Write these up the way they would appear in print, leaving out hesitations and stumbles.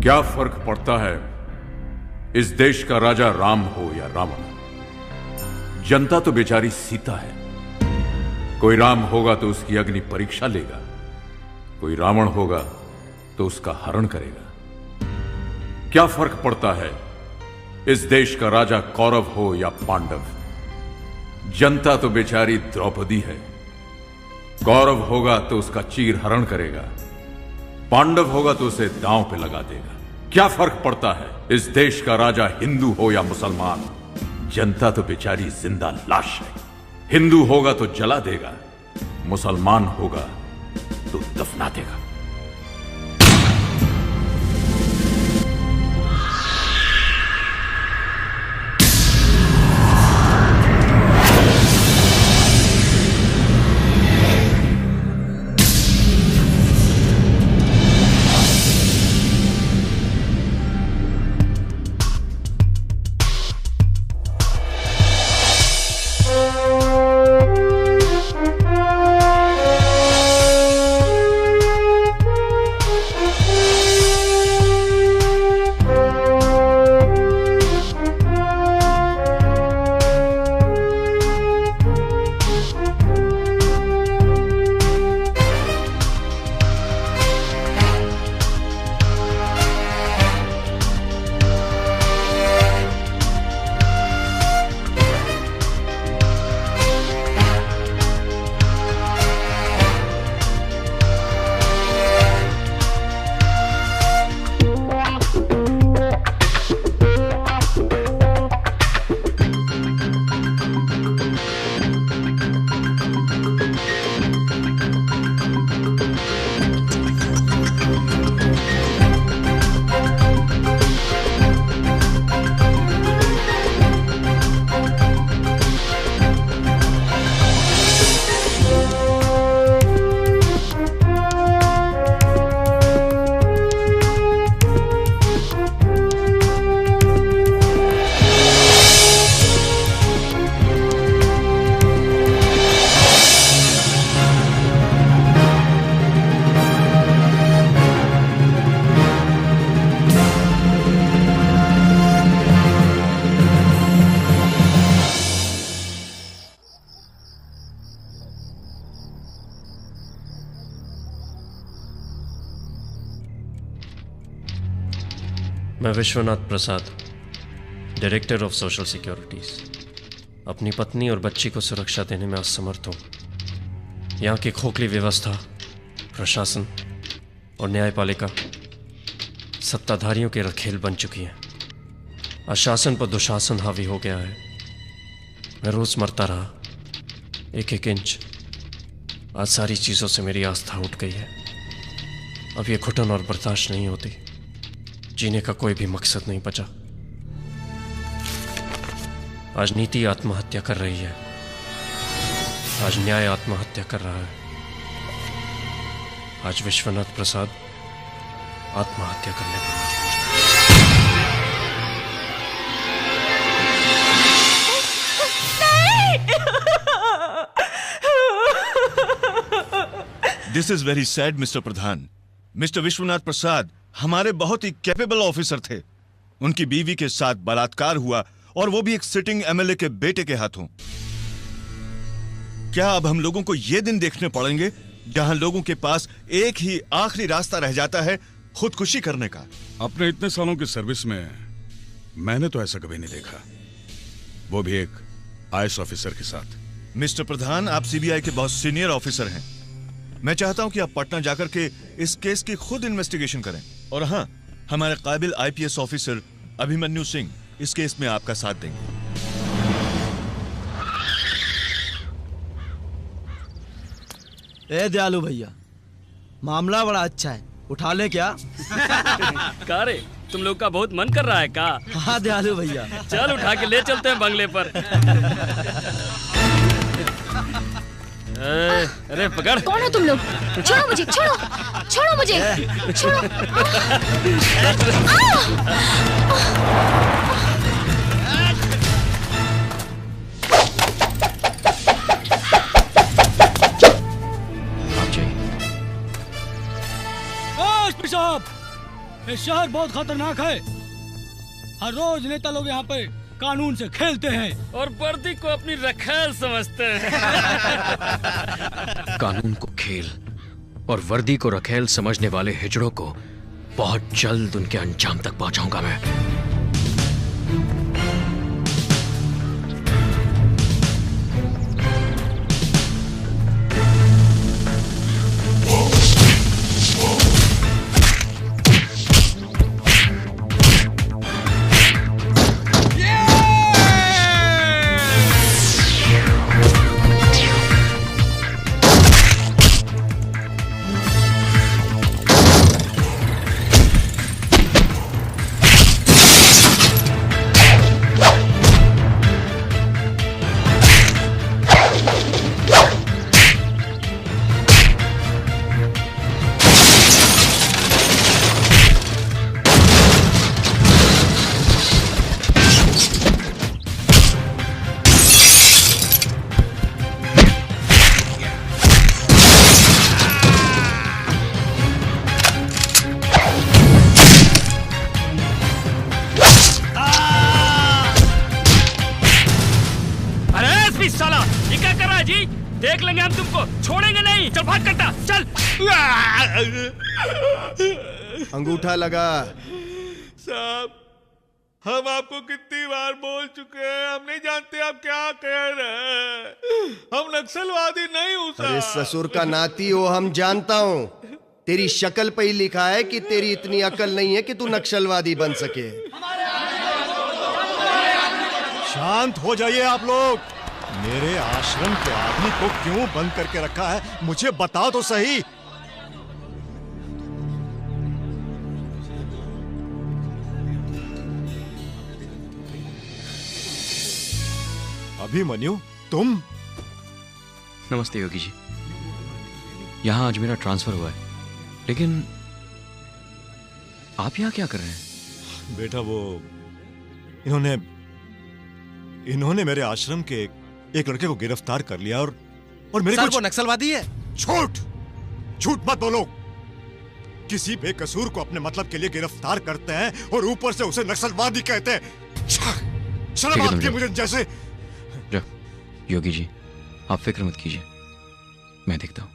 क्या फर्क पड़ता है इस देश का राजा राम हो या रावण? जनता तो बेचारी सीता है। कोई राम होगा तो उसकी अग्नि परीक्षा लेगा, कोई रावण होगा तो उसका हरण करेगा। क्या फर्क पड़ता है इस देश का राजा कौरव हो या पांडव? जनता तो बेचारी द्रौपदी है। कौरव होगा तो उसका चीर हरण करेगा, पांडव होगा तो उसे दांव पे लगा देगा। क्या फर्क पड़ता है इस देश का राजा हिंदू हो या मुसलमान? जनता तो बेचारी जिंदा लाश है। हिंदू होगा तो जला देगा, मुसलमान होगा तो दफना देगा। मैं विश्वनाथ प्रसाद, डायरेक्टर ऑफ सोशल सिक्योरिटीज, अपनी पत्नी और बच्ची को सुरक्षा देने में असमर्थ हूँ। यहाँ की खोखली व्यवस्था, प्रशासन और न्यायपालिका सत्ताधारियों के रखेल बन चुकी है। अशासन पर दुशासन हावी हो गया है। मैं रोज मरता रहा, एक एक इंच। आज सारी चीज़ों से मेरी आस्था उठ गई है। अब ये घुटन और बर्दाश्त नहीं होती। जीने का कोई भी मकसद नहीं बचा। आज नीति आत्महत्या कर रही है, आज न्याय आत्महत्या कर रहा है, आज विश्वनाथ प्रसाद आत्महत्या करने पर मजबूर। This is very sad mister Pradhan. Mister Vishwanath Prasad हमारे बहुत ही कैपेबल ऑफिसर थे। उनकी बीवी के साथ बलात्कार हुआ, और वो भी एक सिटिंग एमएलए के बेटे के हाथों। क्या अब हम लोगों को ये दिन देखने पड़ेंगे जहां लोगों के पास एक ही आखिरी रास्ता रह जाता है, खुदकुशी करने का? अपने इतने सालों की सर्विस में मैंने तो ऐसा कभी नहीं देखा, वो भी एक आईएएस ऑफिसर के साथ। मिस्टर प्रधान, आप सीबीआई के बहुत सीनियर ऑफिसर हैं। मैं चाहता हूं कि आप पटना जाकर के इस केस की खुद इन्वेस्टिगेशन करें। और हाँ, हमारे काबिल आईपीएस ऑफिसर अभिमन्यु सिंह इस केस में आपका साथ देंगे। ए दयालु भैया, मामला बड़ा अच्छा है, उठा ले क्या? का रे, तुम लोग का बहुत मन कर रहा है का? हाँ दयालु भैया, चल उठा के ले चलते हैं बंगले पर। अरे पकड़। कौन हो तुम लोग? छोड़ो मुझे, छोड़ो, छोड़ो मुझे, छोड़ो। एसपी साहब, ये शहर बहुत खतरनाक है। हर रोज नेता लोग यहाँ पे कानून से खेलते हैं और वर्दी को अपनी रखेल समझते हैं। कानून को खेल और वर्दी को रखेल समझने वाले हिजड़ों को बहुत जल्द उनके अंजाम तक पहुंचाऊंगा मैं। देख लेंगे हम तुमको, छोड़ेंगे नहीं। चल भाग कट्टा, चल। अंगूठा लगा। साहब, हम आपको कितनी बार बोल चुके हैं, हम नहीं जानते आप क्या कह रहे हैं। हम नक्सलवादी नहीं हूँ साहब। अरे ससुर का नाती हो, हम जानता हूँ। तेरी शक्ल पे ही लिखा है कि तेरी इतनी अकल नहीं है कि तू नक्सलवादी बन सके। शांत हो जाइए आप लोग। मेरे आश्रम के आदमी को क्यों बंद करके रखा है, मुझे बताओ तो सही। अभिमन्यु, तुम? नमस्ते योगी जी। यहाँ आज मेरा ट्रांसफर हुआ है, लेकिन आप यहाँ क्या कर रहे हैं? बेटा, वो इन्होंने मेरे आश्रम के एक लड़के को गिरफ्तार कर लिया और मेरे सर, वो नक्सलवादी है। झूठ मत बोलो। किसी बेकसूर को अपने मतलब के लिए गिरफ्तार करते हैं और ऊपर से उसे नक्सलवादी कहते हैं। शर्म आती है मुझे जैसे। योगी जी, आप फिक्र मत कीजिए, मैं देखता हूँ।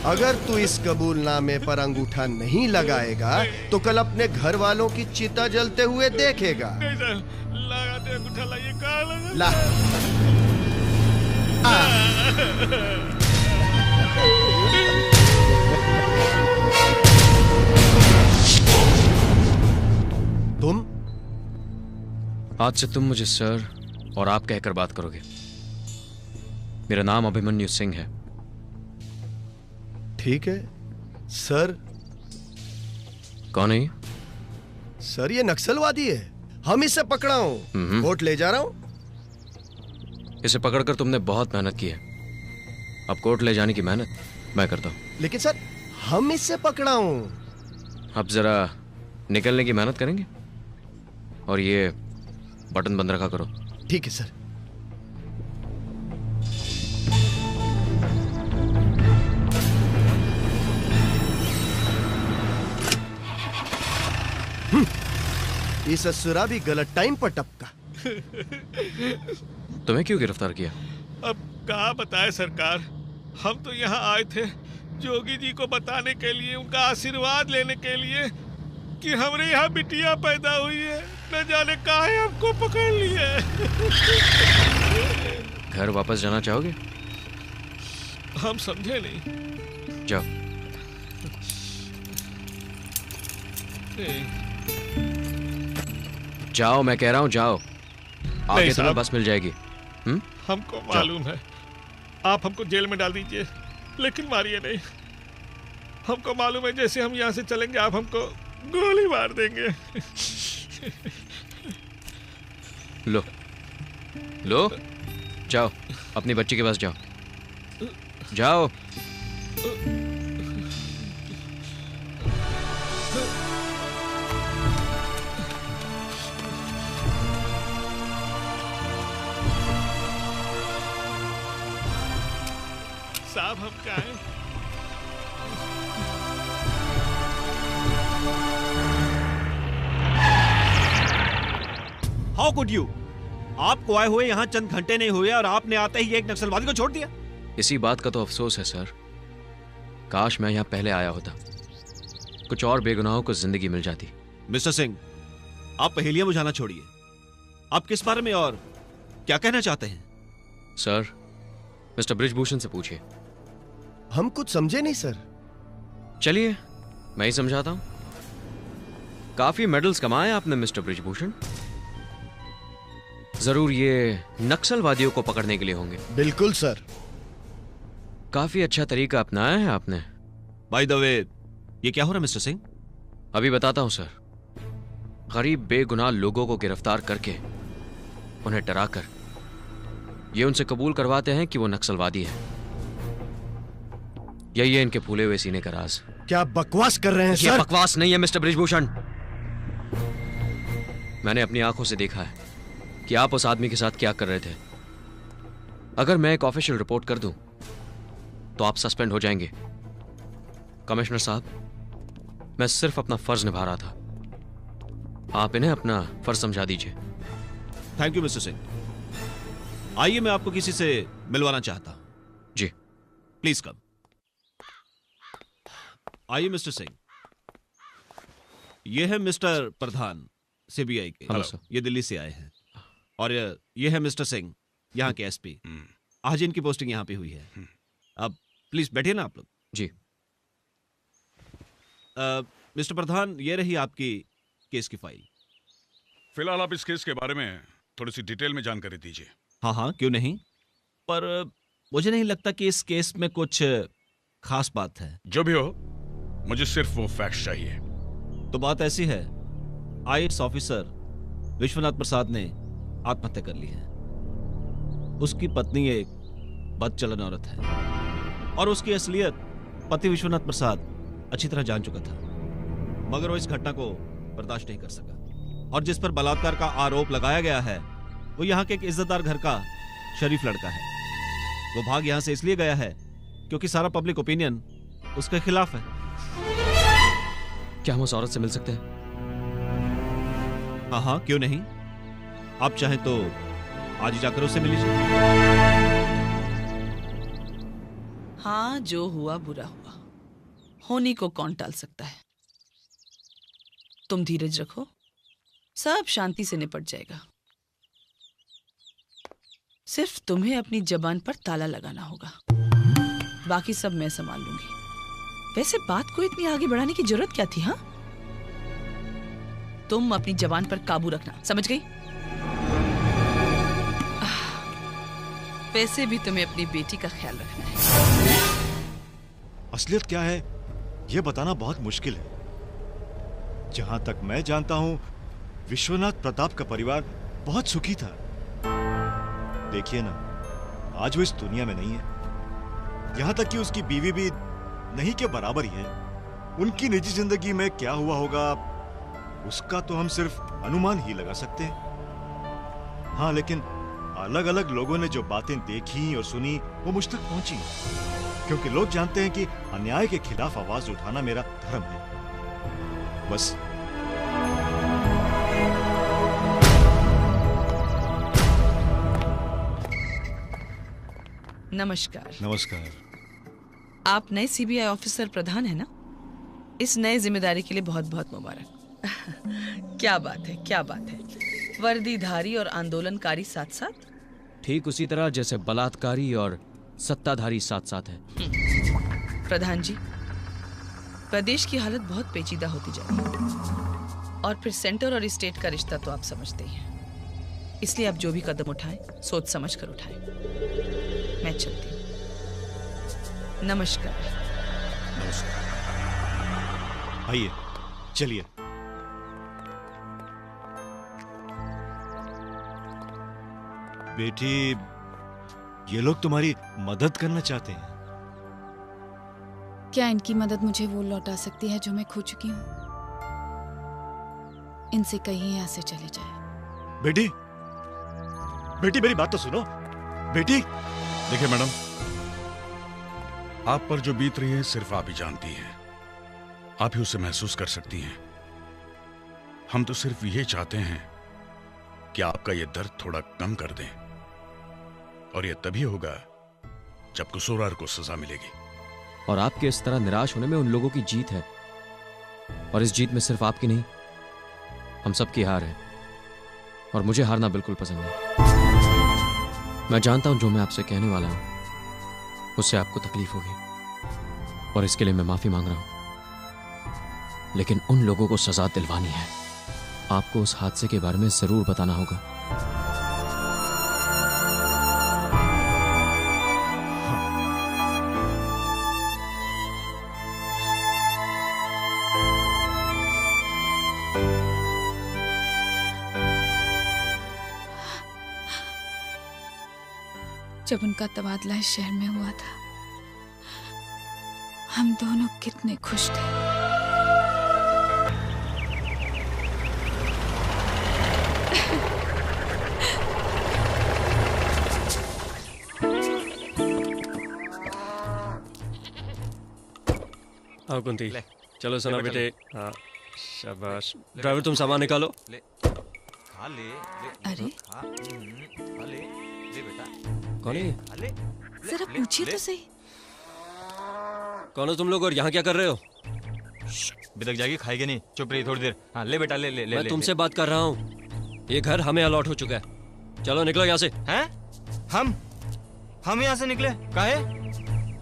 अगर तू इस कबूलनामे पर अंगूठा नहीं लगाएगा तो कल अपने घर वालों की चिता जलते हुए देखेगा। लगाते अंगूठा लाइए, कहाँ लगा? ला। तुम? आज से तुम मुझे सर और आप कहकर बात करोगे। मेरा नाम अभिमन्यु सिंह है। ठीक है सर। कौन है ये? सर, ये नक्सलवादी है। हम इसे पकड़ा हूं, कोर्ट ले जा रहा हूं। इसे पकड़कर तुमने बहुत मेहनत की है, अब कोर्ट ले जाने की मेहनत मैं करता हूं। लेकिन सर, हम इससे पकड़ा हूं। अब जरा निकलने की मेहनत करेंगे, और ये बटन बंद रखा करो। ठीक है सर। ये ससुरा भी गलत टाइम पर टपका। तुम्हें क्यों गिरफ्तार किया? अब कहाँ बताए सरकार, हम तो यहाँ आए थे जोगी जी को बताने के लिए, उनका आशीर्वाद लेने के लिए कि हमारे यहाँ बिटिया पैदा हुई है। न जाने काहे हमको पकड़ लिया। घर वापस जाना चाहोगे? हम समझे नहीं। जाओ। जाओ, मैं कह रहा हूँ जाओ। आगे तुम्हें बस मिल जाएगी। हमको मालूम है, आप हमको जेल में डाल दीजिए, लेकिन मारिए नहीं। हमको मालूम है जैसे हम यहाँ से चलेंगे आप हमको गोली मार देंगे। लो लो, जाओ अपनी बच्ची के पास जाओ। जाओ। साहब, हम क्या हैं? How could you? आपको आए हुए यहाँ चंद घंटे नहीं हुए और आपने आते ही एक नक्सलवादी को छोड़ दिया। इसी बात का तो अफसोस है सर, काश मैं यहाँ पहले आया होता, कुछ और बेगुनाहों को जिंदगी मिल जाती। मिस्टर सिंह, आप पहेलियां बुझाना छोड़िए। आप किस बारे में और क्या कहना चाहते हैं? सर, मिस्टर बृजभूषण से पूछिए। हम कुछ समझे नहीं सर। चलिए मैं ही समझाता हूं। काफी मेडल्स कमाए आपने मिस्टर बृजभूषण, जरूर ये नक्सलवादियों को पकड़ने के लिए होंगे। बिल्कुल सर। काफी अच्छा तरीका अपनाया है आपने। बाय द वे, ये क्या हो रहा है मिस्टर सिंह? अभी बताता हूं सर। गरीब बेगुनाह लोगों को गिरफ्तार करके उन्हें डराकर ये उनसे कबूल करवाते हैं कि वो नक्सलवादी है। यही है इनके फूले हुए सीने का राज। क्या बकवास कर रहे हैं ये सर? बकवास नहीं है मिस्टर बृजभूषण, मैंने अपनी आंखों से देखा है कि आप उस आदमी के साथ क्या कर रहे थे। अगर मैं एक ऑफिशियल रिपोर्ट कर दूं तो आप सस्पेंड हो जाएंगे। कमिश्नर साहब, मैं सिर्फ अपना फर्ज निभा रहा था, आप इन्हें अपना फर्ज समझा दीजिए। Thank you mister Singh. आइए, मैं आपको किसी से मिलवाना चाहता हूं। जी प्लीज कम। आइए मिस्टर सिंह, ये है मिस्टर प्रधान सीबीआई के। Hello sir. ये दिल्ली से आए हैं। और ये है मिस्टर सिंह, यहाँ के एसपी। आज इनकी पोस्टिंग यहाँ पे हुई है। अब प्लीज बैठिए ना आप लोग। जी। मिस्टर प्रधान, ये रही आपकी केस की फाइल। फिलहाल आप इस केस के बारे में थोड़ी सी डिटेल में जानकारी दीजिए। हाँ हाँ, क्यों नहीं, पर मुझे नहीं लगता कि इस केस में कुछ खास बात है। जो भी हो, मुझे सिर्फ वो फैक्ट्स चाहिए। तो बात ऐसी है, आईएएस ऑफिसर विश्वनाथ प्रसाद ने आत्महत्या कर ली है। उसकी पत्नी एक बदचलन औरत है और उसकी असलियत पति विश्वनाथ प्रसाद अच्छी तरह जान चुका था, मगर वो इस घटना को बर्दाश्त नहीं कर सका और जिस पर बलात्कार का आरोप लगाया गया है वो यहाँ के एक इज्जतदार घर का शरीफ लड़का है। वो भाग यहाँ से इसलिए गया है क्योंकि सारा पब्लिक ओपिनियन उसके खिलाफ है। क्या हम उस औरत से मिल सकते हैं? हाँ हाँ, क्यों नहीं। आप चाहें तो आज ही जाकर उससे मिल लीजिए। हाँ, जो हुआ बुरा हुआ, होने को कौन टाल सकता है। तुम धीरज रखो, सब शांति से निपट जाएगा। सिर्फ तुम्हें अपनी जबान पर ताला लगाना होगा, बाकी सब मैं संभाल लूंगी। वैसे बात को इतनी आगे बढ़ाने की जरूरत क्या थी? हाँ, तुम अपनी जबान पर काबू रखना, समझ गई? वैसे भी तुम्हें अपनी बेटी का ख्याल रखना है। असलियत क्या है यह बताना बहुत मुश्किल है। जहां तक मैं जानता हूं, विश्वनाथ प्रताप का परिवार बहुत सुखी था। देखिए ना, आज वो इस दुनिया में नहीं है। यहां तक कि उसकी बीवी भी नहीं के बराबर ही है। उनकी निजी जिंदगी में क्या हुआ होगा उसका तो हम सिर्फ अनुमान ही लगा सकते हैं। हाँ, लेकिन अलग अलग लोगों ने जो बातें देखी और सुनी वो मुझ तक पहुंची, क्योंकि लोग जानते हैं कि अन्याय के खिलाफ आवाज उठाना मेरा धर्म है। बस नमस्कार। नमस्कार। आप नए सीबीआई ऑफिसर प्रधान है ना? इस नए जिम्मेदारी के लिए बहुत बहुत मुबारक। क्या बात है, क्या बात है। वर्दीधारी और आंदोलनकारी साथ साथ? ठीक उसी तरह जैसे बलात्कारी और सत्ताधारी साथ साथ है। प्रधान जी, प्रदेश की हालत बहुत पेचीदा होती जा रही है और फिर सेंटर और स्टेट का रिश्ता तो आप समझते ही हैं। इसलिए आप जो भी कदम उठाएं, सोच समझ कर उठाएं। मैं चलती हूँ। नमस्कार। नमस्कार। आइए, चलिए। बेटी, ये लोग तुम्हारी मदद करना चाहते हैं। क्या इनकी मदद मुझे वो लौटा सकती है जो मैं खो चुकी हूँ? इनसे कहीं यहाँ से चले जाए। बेटी, बेटी मेरी बात तो सुनो। बेटी, देखिए मैडम, आप पर जो बीत रही है सिर्फ आप ही जानती हैं। आप ही उसे महसूस कर सकती हैं। हम तो सिर्फ ये चाहते हैं कि आपका ये दर्द थोड़ा कम कर दें, और ये तभी होगा जब कसूरवार को सजा मिलेगी। और आपके इस तरह निराश होने में उन लोगों की जीत है, और इस जीत में सिर्फ आपकी नहीं, हम सबकी हार है, और मुझे हारना बिल्कुल पसंद नहीं। मैं जानता हूं जो मैं आपसे कहने वाला हूं उससे आपको तकलीफ होगी, और इसके लिए मैं माफी मांग रहा हूं, लेकिन उन लोगों को सजा दिलवानी है। आपको उस हादसे के बारे में जरूर बताना होगा। जब उनका तबादला इस शहर में हुआ था, हम दोनों कितने खुश थे। हाँ कुंती, चलो सुना बेटे। हाँ शाबाश। ड्राइवर तुम सामान निकालो। अरे कौन है ये? जरा पूछिए तो सही। कौन हो तुम लोग और यहाँ क्या कर रहे हो? बिदक जाएगी, खाएगी नहीं, चुप रही थोड़ी देर। हाँ ले बेटा, ले ले ले। मैं तुमसे बात कर रहा हूँ, ये घर हमें अलॉट हो चुका है। चलो निकलो यहाँ से। हैं? हम यहाँ से निकले? काहे?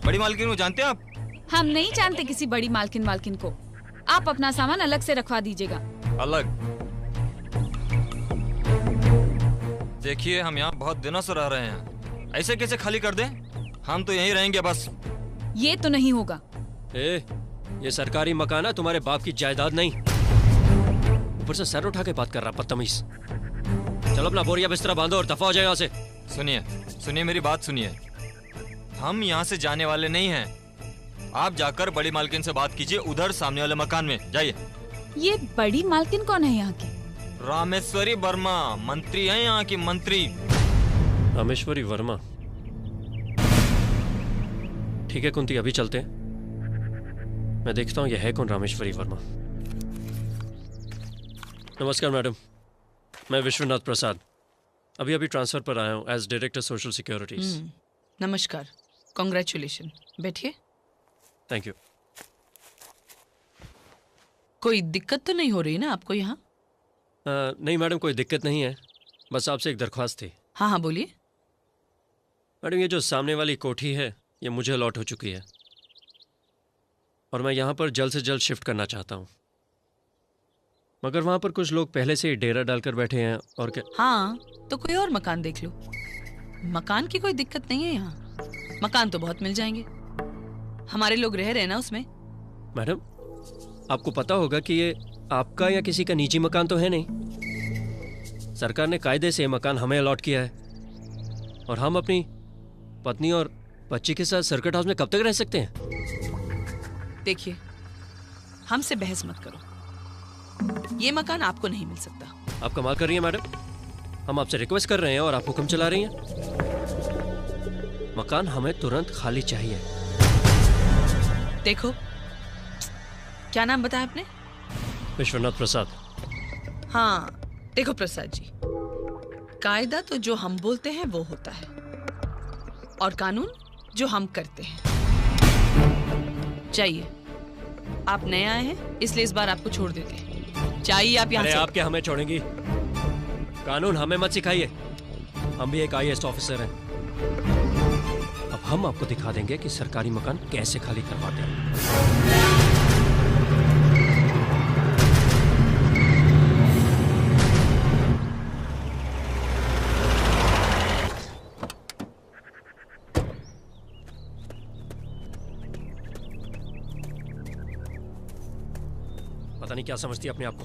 बड़ी मालकिन को जानते हैं आप? हम नहीं जानते किसी बड़ी मालकिन को। आप अपना सामान अलग से रखवा दीजिएगा। अलग? देखिए हम यहाँ बहुत दिनों से रह रहे हैं, ऐसे कैसे खाली कर दें? हम तो यहीं रहेंगे बस। ये तो नहीं होगा। ये सरकारी मकान है, तुम्हारे बाप की जायदाद नहीं। ऊपर से सर उठा के बात कर रहा बदतमीज। चलो अपना बोरिया बिस्तरा बांधो और दफा हो जाए यहाँ से। सुनिए मेरी बात सुनिए। हम यहाँ से जाने वाले नहीं हैं। आप जाकर बड़ी मालकिन से बात कीजिए, उधर सामने वाले मकान में जाइए। ये बड़ी मालकिन कौन है यहाँ की? रामेश्वरी वर्मा, मंत्री हैं यहाँ की, मंत्री। रामेश्वरी वर्मा? ठीक है कुंती, अभी चलते हैं। मैं देखता हूँ यह है कौन रामेश्वरी वर्मा। नमस्कार मैडम, मैं विश्वनाथ प्रसाद, अभी ट्रांसफर पर आया हूँ एज डायरेक्टर सोशल सिक्योरिटीज। नमस्कार, कॉन्ग्रेचुलेशन। बैठिए। Thank you. कोई दिक्कत तो नहीं हो रही ना आपको यहाँ? नहीं मैडम, कोई दिक्कत नहीं है, बस आपसे एक दरख्वास्त थी। हाँ बोलिए। मैडम ये जो सामने वाली कोठी है ये मुझे अलॉट हो चुकी है, और मैं यहाँ पर जल्द से जल्द शिफ्ट करना चाहता हूँ, मगर वहाँ पर कुछ लोग पहले से ही डेरा डालकर बैठे हैं। और क्या? हाँ तो कोई और मकान देख लो। मकान की कोई दिक्कत नहीं है यहाँ, मकान तो बहुत मिल जाएंगे, हमारे लोग रह रहे हैं ना उसमें। मैडम आपको पता होगा कि ये आपका या किसी का निजी मकान तो है नहीं। सरकार ने कायदे से ये मकान हमें अलॉट किया है, और हम अपनी पत्नी और बच्ची के साथ सर्किट हाउस में कब तक रह सकते हैं? देखिए हमसे बहस मत करो, ये मकान आपको नहीं मिल सकता। आप कमाल कर रही हैं मैडम, हम आपसे रिक्वेस्ट कर रहे हैं और आप हुक्म चला रही हैं। मकान हमें तुरंत खाली चाहिए। देखो, क्या नाम बताया आपने? विश्वनाथ प्रसाद। हाँ देखो प्रसाद जी, कायदा तो जो हम बोलते हैं वो होता है, और कानून जो हम करते हैं। चाहिए, आप नए आए हैं इसलिए इस बार आपको छोड़ देते हैं। चाहिए आप यहाँ से। आप क्या हमें छोड़ेंगी? कानून हमें मत सिखाइए, हम भी एक IAS ऑफिसर हैं। अब हम आपको दिखा देंगे कि सरकारी मकान कैसे खाली करवाते हैं। पता नहीं क्या समझती है अपने आप को,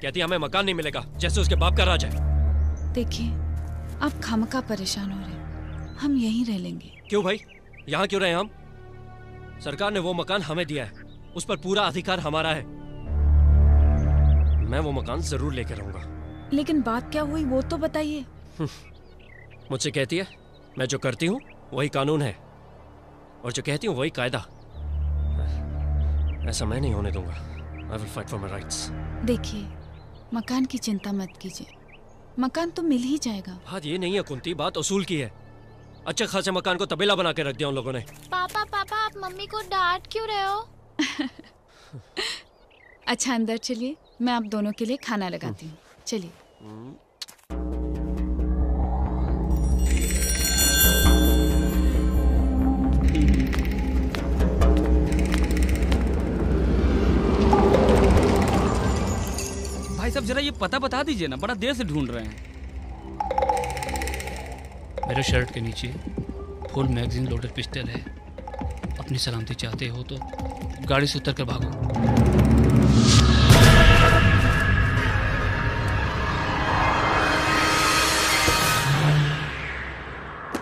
कहती है हमें मकान नहीं मिलेगा, जैसे उसके बाप का राज है। देखिए आप खामखा परेशान हो रहे हैं, हम यहीं रह लेंगे। क्यों भाई, यहाँ क्यों रहे हम? सरकार ने वो मकान हमें दिया है, उस पर पूरा अधिकार हमारा है। मैं वो मकान जरूर लेकर रहूंगा। लेकिन बात क्या हुई वो तो बताइए। मुझसे कहती है मैं जो करती हूँ वही कानून है, और जो कहती हूँ वही कायदा। ऐसा मैं नहीं होने दूंगा। I will fight for my rights. देखिए मकान की चिंता मत कीजिए, मकान तो मिल ही जाएगा। बात ये नहीं है कुंती, बात उसूल की है। अच्छा खासे मकान को तबेला बना के रख दिया उन लोगों ने। पापा पापा आप मम्मी को डांट क्यों रहे हो? अच्छा अंदर चलिए, मैं आप दोनों के लिए खाना लगाती हूँ। चलिए। भाई साहब जरा ये पता बता दीजिए ना, बड़ा देर से ढूंढ रहे हैं। मेरे शर्ट के नीचे फुल मैगजीन लोडेड पिस्टल है। अपनी सलामती चाहते हो तो गाड़ी से उतर कर भागो।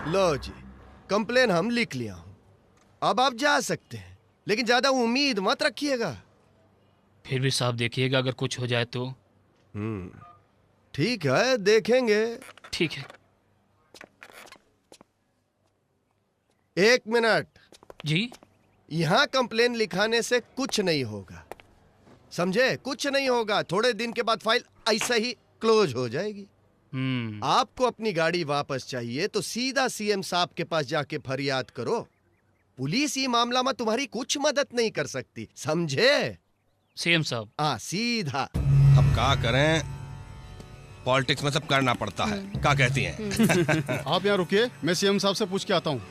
लो जी, कंप्लेन हम लिख लिया हूं। अब आप जा सकते हैं, लेकिन ज्यादा उम्मीद मत रखिएगा। फिर भी साहब देखिएगा, अगर कुछ हो जाए तो। ठीक है, देखेंगे। ठीक है। 1 मिनट जी। यहाँ कंप्लेन लिखाने से कुछ नहीं होगा, समझे? कुछ नहीं होगा। थोड़े दिन के बाद फाइल ऐसा ही क्लोज हो जाएगी। आपको अपनी गाड़ी वापस चाहिए तो सीधा सीएम साहब के पास जाके फरियाद करो। पुलिस ये मामला में तुम्हारी कुछ मदद नहीं कर सकती, समझे? सीएम साहब। हाँ, सीधा। अब क्या करें, पॉलिटिक्स में सब करना पड़ता है। क्या कहती हैं? आप यहाँ रुकिए, मैं सीएम साहब से पूछ के आता हूँ।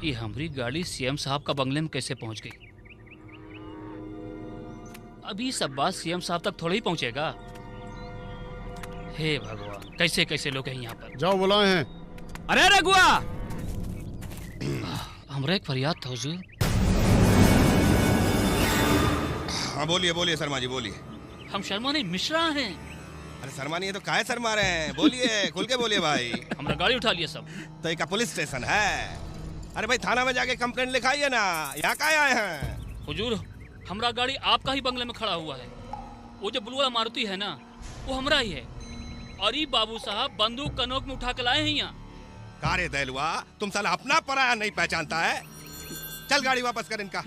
ये हमारी गाड़ी सीएम साहब का बंगले में कैसे पहुंच गई? अभी सब बात सीएम साहब तक थोड़ा ही पहुंचेगा। हे भगवान, कैसे कैसे लोग हैं यहाँ पर। जाओ बुलाए हैं। अरे रघुआ, हमरा एक फरियाद था हुजूर। हाँ बोलिए बोलिए शर्मा जी बोलिए। हम शर्मा नहीं मिश्रा हैं। अरे शर्मा नहीं है तो काहे शर्मा रहे हैं? बोलिए, खुल के बोलिए भाई। हमरा गाड़ी उठा लिया सब। तो एक पुलिस स्टेशन है। अरे भाई थाना में जाके कंप्लेंट लिखाइए ना, यहाँ काहे आए हैं? हुजूर हमरा गाड़ी आपका ही बंगले में खड़ा हुआ है। वो जो ब्लू वाला मारुति है ना, वो हमरा ही है। और ये बाबू साहब बंदूक कनोक में उठा के लाए हैं यहाँ। कारे दैलुआ, तुम साला अपना पराया नहीं पहचानता है। चल गाड़ी वापस कर इनका।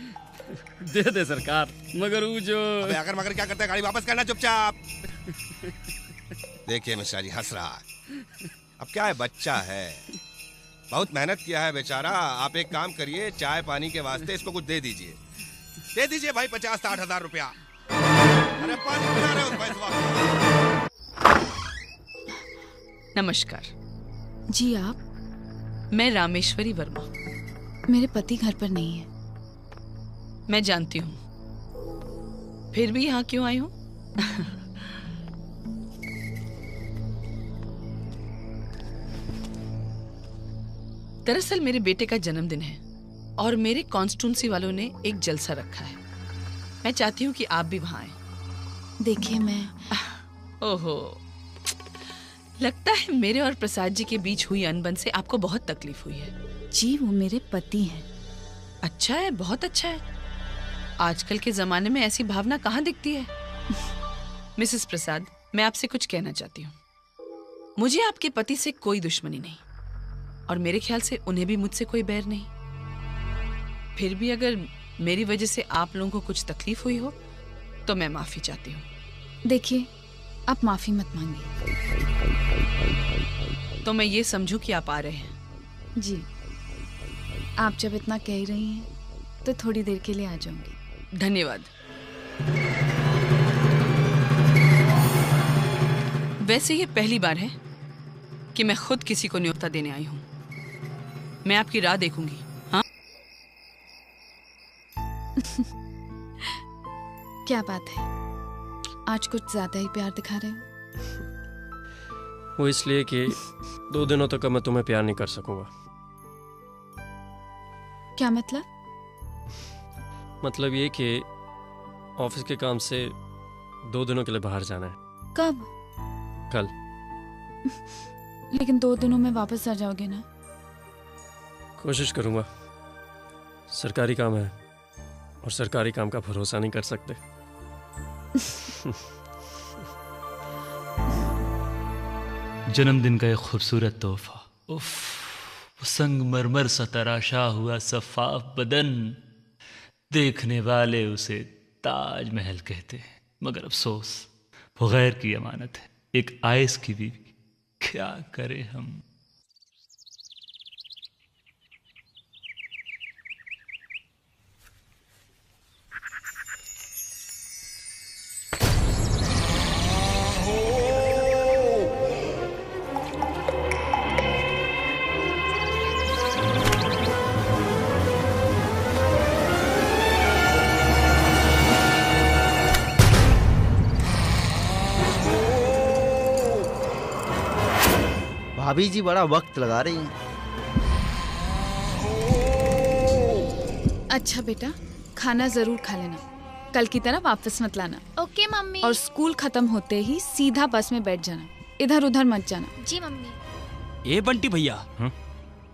दे दे सरकार, मगर वो जो अगर मगर क्या करता है, गाड़ी वापस करना चुपचाप। देखिए मिश्रा जी हंस रहा है। अब क्या है, बच्चा है, बहुत मेहनत किया है बेचारा। आप एक काम करिए, चाय पानी के वास्ते इसको कुछ दे दीजिए। दे दीजिए भाई 50-60 हजार रुपया। अरे पानी पिला रहे हो भाई। नमस्कार जी। आप? मैं रामेश्वरी वर्मा। मेरे पति घर पर नहीं है। मैं जानती हूँ, फिर भी यहाँ क्यों आई हूँ? दरअसल मेरे बेटे का जन्मदिन है और मेरे कॉन्स्टिट्यूंसी वालों ने एक जलसा रखा है। मैं चाहती हूँ कि आप भी वहां आए। देखिए मैं ओहो, लगता है मेरे और प्रसाद जी के बीच हुई अनबन से आपको बहुत तकलीफ हुई है। जी, वो मेरे पति हैं। अच्छा है, बहुत अच्छा है। आजकल के जमाने में ऐसी भावना कहाँ दिखती है। मिसेस प्रसाद, मैं आपसे कुछ कहना चाहती हूँ। मुझे आपके पति से कोई दुश्मनी नहीं और मेरे ख्याल से उन्हें भी मुझसे कोई बैर नहीं। फिर भी अगर मेरी वजह से आप लोगों को कुछ तकलीफ हुई हो तो मैं माफी चाहती हूँ। देखिए, आप माफी मत मांगिए। तो मैं ये समझूं कि आप आ रहे हैं? जी, आप जब इतना कह रही हैं तो थोड़ी देर के लिए आ जाऊंगी। धन्यवाद। वैसे ये पहली बार है कि मैं खुद किसी को न्योता देने आई हूँ। मैं आपकी राह देखूंगी। हाँ? क्या बात है, आज कुछ ज्यादा ही प्यार दिखा रहे हो। वो इसलिए कि 2 दिनों तक मैं तुम्हें प्यार नहीं कर सकूंगा। क्या मतलब? मतलब ये कि ऑफिस के काम से 2 दिनों के लिए बाहर जाना है। कब? कल। लेकिन 2 दिनों में वापस आ जाओगे ना? कोशिश करूंगा। सरकारी काम है और सरकारी काम का भरोसा नहीं कर सकते। जन्मदिन का एक खूबसूरत तोहफा। उफ, वो संगमरमर सा तराशा हुआ सफाफ बदन, देखने वाले उसे ताजमहल कहते हैं, मगर अफसोस वो गैर की अमानत है, एक आयस की बीवी। क्या करें हम। भाभी जी बड़ा वक्त लगा रही हैं। अच्छा बेटा, खाना जरूर खा लेना, कल की तरह वापस मत लाना। Okay mummy. और स्कूल खत्म होते ही सीधा बस में बैठ जाना, इधर उधर मत जाना। जी मम्मी। ए बंटी भैया,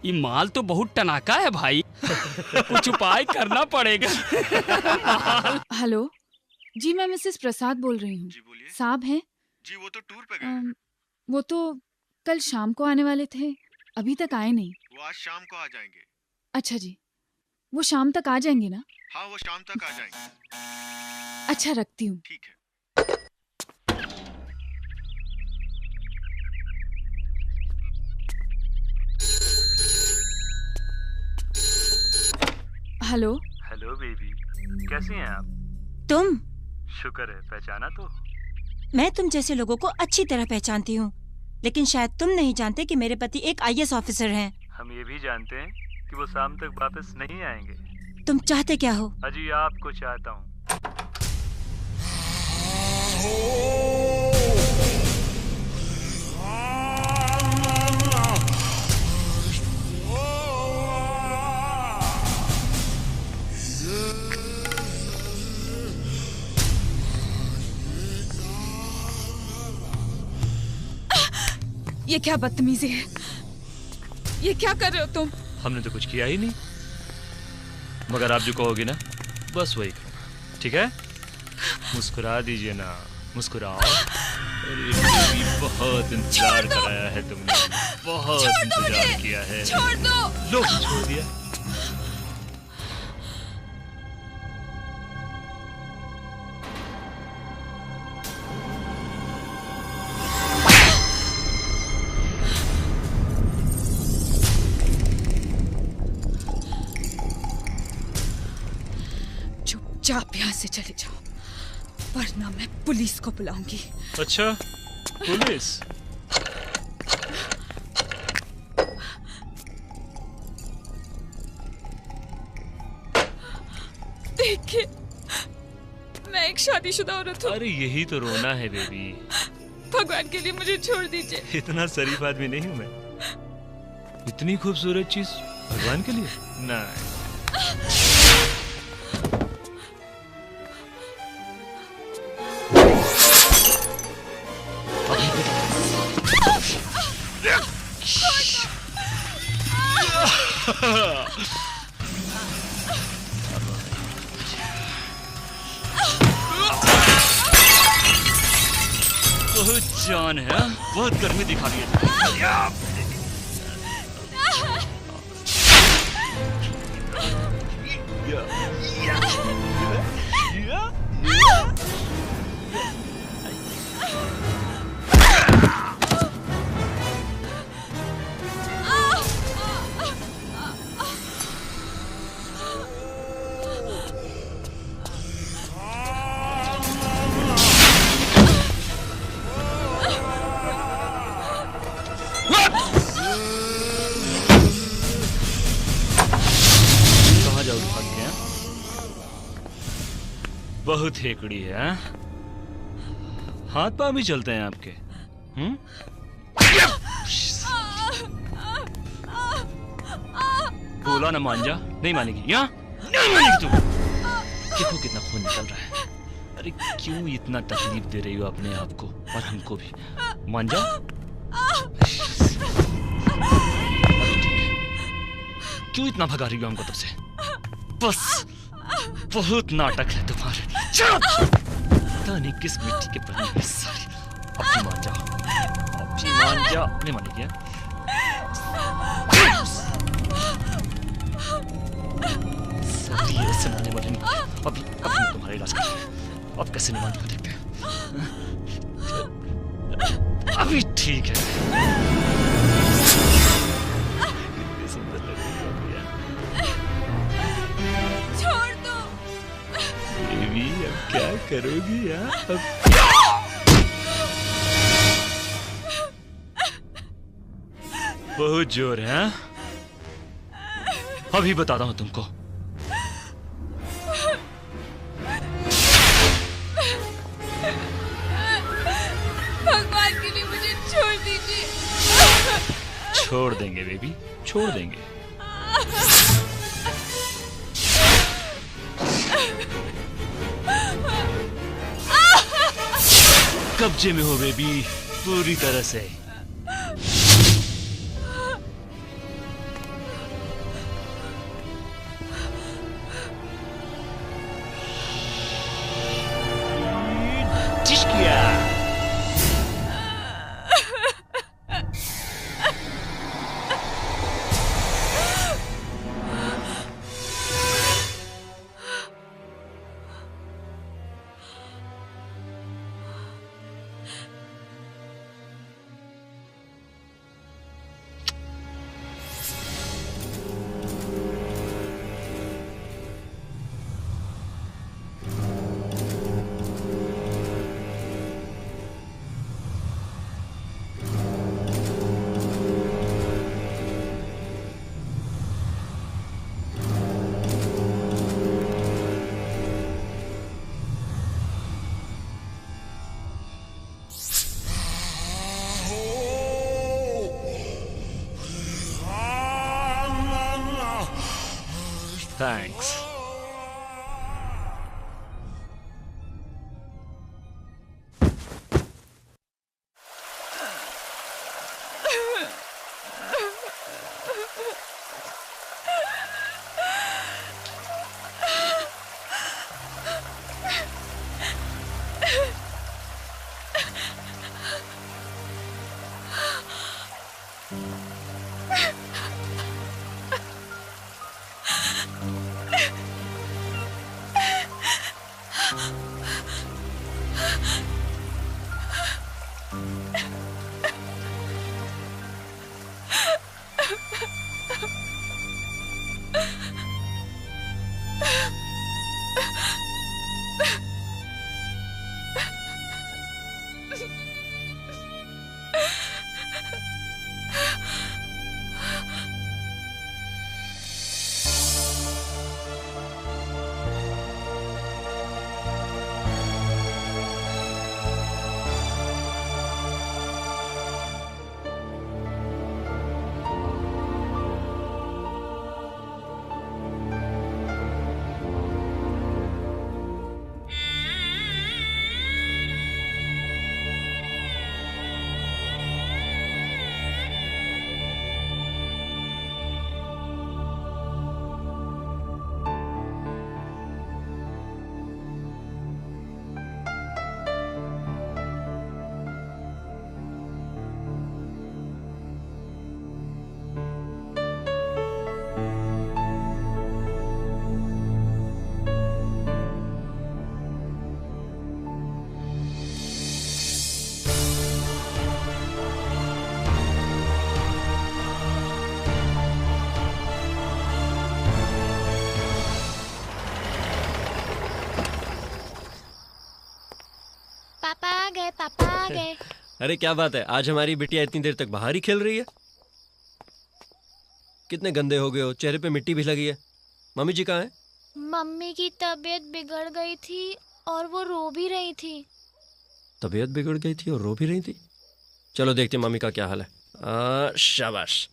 ये माल तो बहुत टनाका है भाई। कुछ उपाय करना पड़ेगा। हेलो जी, मैं मिसेस प्रसाद बोल रही हूँ। साहब हैं? जी वो तो टूर पे गए। वो तो कल शाम को आने वाले थे, अभी तक आए नहीं। वो आज शाम को आ जाएंगे। अच्छा जी, वो शाम तक आ जाएंगे ना? हाँ वो शाम तक आ जाएंगे। अच्छा रखती हूँ। ठीक है। हेलो हेलो बेबी, कैसी हैं आप? तुम? शुक्र है, पहचाना तो। मैं तुम जैसे लोगों को अच्छी तरह पहचानती हूँ, लेकिन शायद तुम नहीं जानते कि मेरे पति एक IAS ऑफिसर हैं। हम ये भी जानते हैं कि वो शाम तक वापस नहीं आएंगे। तुम चाहते क्या हो? अजी आपको चाहता हूँ। ये क्या बदतमीजी है? ये क्या कर रहे हो तुम? हमने तो कुछ किया ही नहीं, मगर आप जो कहोगे ना बस वही करो, ठीक है? मुस्कुरा दीजिए ना, मुस्कुराओ। अरे बेबी, बहुत इंतजार कराया है तुमने, बहुत इंतजार किया है। छोड़ दो। लो, छोड़ दिया। आप यहाँ से चले जाओ, वरना मैं पुलिस को बुलाऊंगी। अच्छा, पुलिस? देखिए, मैं एक शादीशुदा औरत हूँ। अरे यही तो रोना है बेबी। भगवान के लिए मुझे छोड़ दीजिए। इतना शरीफ आदमी नहीं हूँ मैं। इतनी खूबसूरत चीज भगवान के लिए? नहीं। बहुत जान है, बहुत गर्मी दिखा रही है। बहुत हेकड़ी है, हाथ पांव भी चलते हैं आपके। बोला ना मान जा, नहीं मानेगी। यहाँ नहीं मानेगी तू। देखो कितना खून निकल रहा है। अरे क्यों इतना तकलीफ दे रही हो अपने आप को और हमको भी? मान जा। क्यों इतना भगा रही हो हमको तब से? बस बहुत नाटक है तुम्हारे। पता नहीं किस मिट्टी के बने हैं सारे। अब भी मान जाओ, अब भी मान जाओ। नहीं मानेगी? कैसे मानने वाले नहीं। अभी तुम्हारा इलाज करते हैं। अब कैसे नहीं मानने देखते हैं। अभी ठीक है। कितनी सुंदर लग रही हो भैया। छोड़ दो। बेबी अब क्या करोगी यार? बहुत जोर है। अभी बताता हूं तुमको। भगवान के लिए मुझे छोड़ दीजिए। छोड़ देंगे बेबी, छोड़ देंगे। कब्जे में हो बेबी, पूरी तरह से। Thanks. पापा आ गए। अरे क्या बात है, आज हमारी बिटिया इतनी देर तक बाहर ही खेल रही है। कितने गंदे हो गए हो, चेहरे पे मिट्टी भी लगी है। मम्मी जी कहाँ हैं? मम्मी की तबीयत बिगड़ गई थी और वो रो भी रही थी। तबीयत बिगड़ गई थी और रो भी रही थी? चलो देखते हैं मम्मी का क्या हाल है। शाबाश।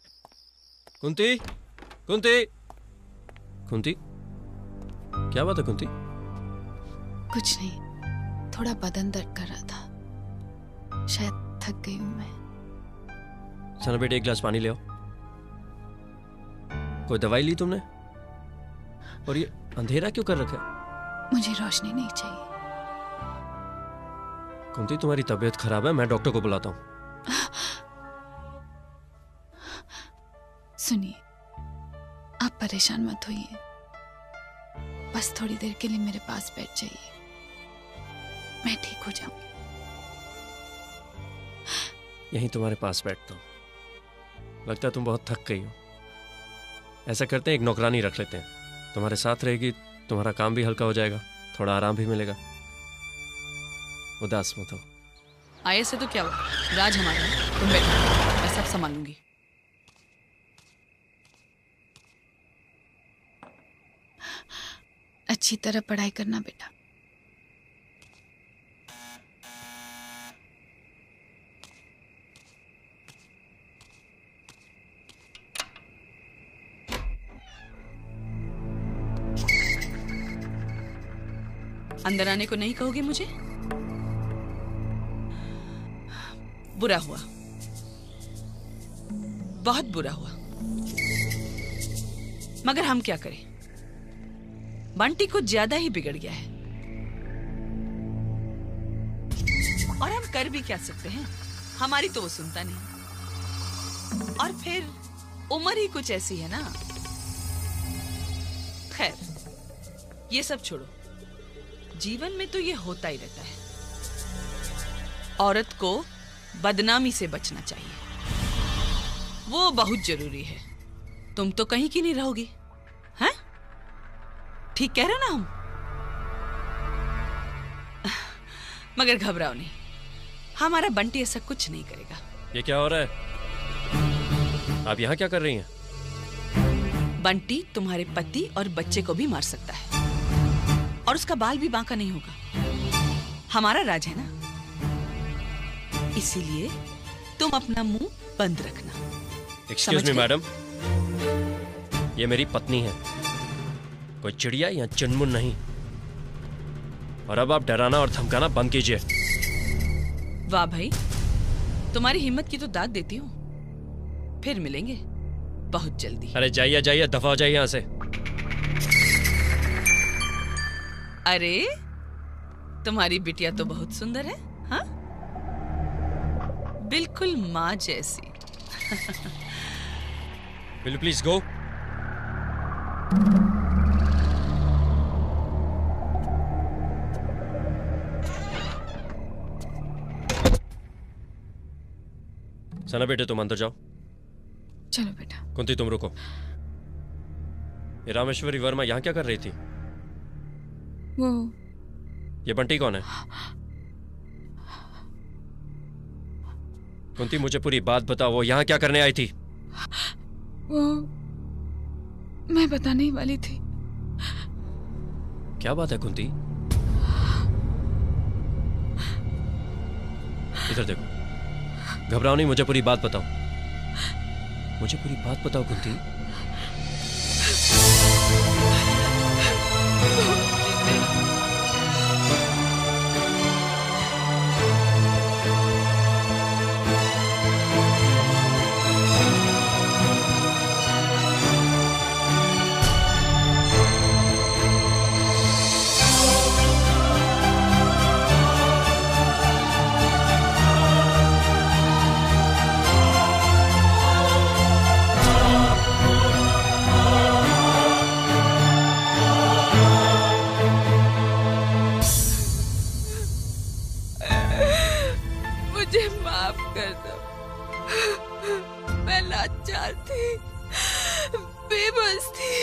कुंती, कुंती, कुंती, क्या बात है कुंती? कुछ नहीं, थोड़ा बदन दर्द कर रहा था, शायद थक गई हूं मैं। चलो बेटे एक गिलास पानी ले आओ। कोई दवाई ली तुमने? और ये अंधेरा क्यों कर रखा है? मुझे रोशनी नहीं चाहिए। कुंती तुम्हारी तबीयत खराब है, मैं डॉक्टर को बुलाता हूँ। सुनिए, आप परेशान मत होइए। बस थोड़ी देर के लिए मेरे पास बैठ जाइए, मैं ठीक हो जाऊंगी। यहीं तुम्हारे पास बैठता हूँ। लगता है तुम बहुत थक गई हो। ऐसा करते हैं, एक नौकरानी रख लेते हैं, तुम्हारे साथ रहेगी, तुम्हारा काम भी हल्का हो जाएगा, थोड़ा आराम भी मिलेगा। उदास मत हो। आए से तो क्या हुआ, राज हमारा है, तुम बैठो, मैं सब संभालूंगी। अच्छी तरह पढ़ाई करना बेटा। अंदर आने को नहीं कहोगे मुझे? बुरा हुआ, बहुत बुरा हुआ, मगर हम क्या करें, बंटी कुछ ज्यादा ही बिगड़ गया है और हम कर भी क्या सकते हैं, हमारी तो वो सुनता नहीं। और फिर उम्र ही कुछ ऐसी है ना। खैर, ये सब छोड़ो, जीवन में तो ये होता ही रहता है। औरत को बदनामी से बचना चाहिए, वो बहुत जरूरी है। तुम तो कहीं की नहीं रहोगी, हैं? ठीक कह रहे हो ना हम? मगर घबराओ नहीं, हमारा बंटी ऐसा कुछ नहीं करेगा। ये क्या हो रहा है? आप यहाँ क्या कर रही हैं? बंटी तुम्हारे पति और बच्चे को भी मार सकता है और उसका बाल भी बांका नहीं होगा। हमारा राज है ना, इसीलिए तुम अपना मुंह बंद रखना। एक्सक्यूज मी मैडम, ये मेरी पत्नी है, कोई चिड़िया या चुनमुन नहीं। और अब आप डराना और धमकाना बंद कीजिए। वाह भाई, तुम्हारी हिम्मत की तो दाद देती हूँ। फिर मिलेंगे बहुत जल्दी। अरे जाइए जाइए, दफा हो जाइए यहाँ से। अरे तुम्हारी बिटिया तो बहुत सुंदर है, हाँ? बिल्कुल माँ जैसी। Will you please go? सना बेटे, तुम अंदर जाओ। चलो बेटा। कुंती, तुम रुको। ये रामेश्वरी वर्मा यहाँ क्या कर रही थी? वो ये बंटी कौन है? कुंती, मुझे पूरी बात बताओ, वो यहाँ क्या करने आई थी? वो मैं बताने ही वाली थी। क्या बात है कुंती? इधर देखो, घबराओ नहीं, मुझे पूरी बात बताओ, मुझे पूरी बात बताओ कुंती। मुझे माफ कर दो, मैं लाचार थी, बेबस थी।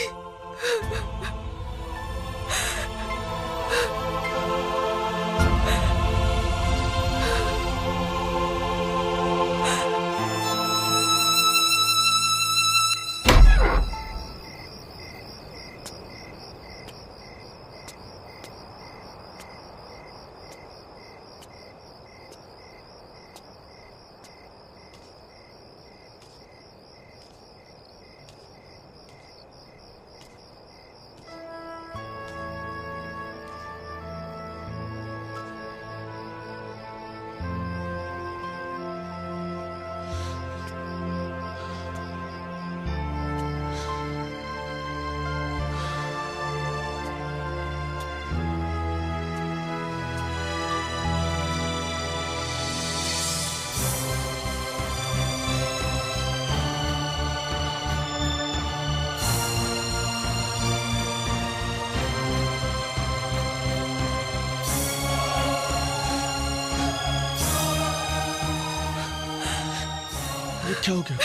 ये क्या हो गया?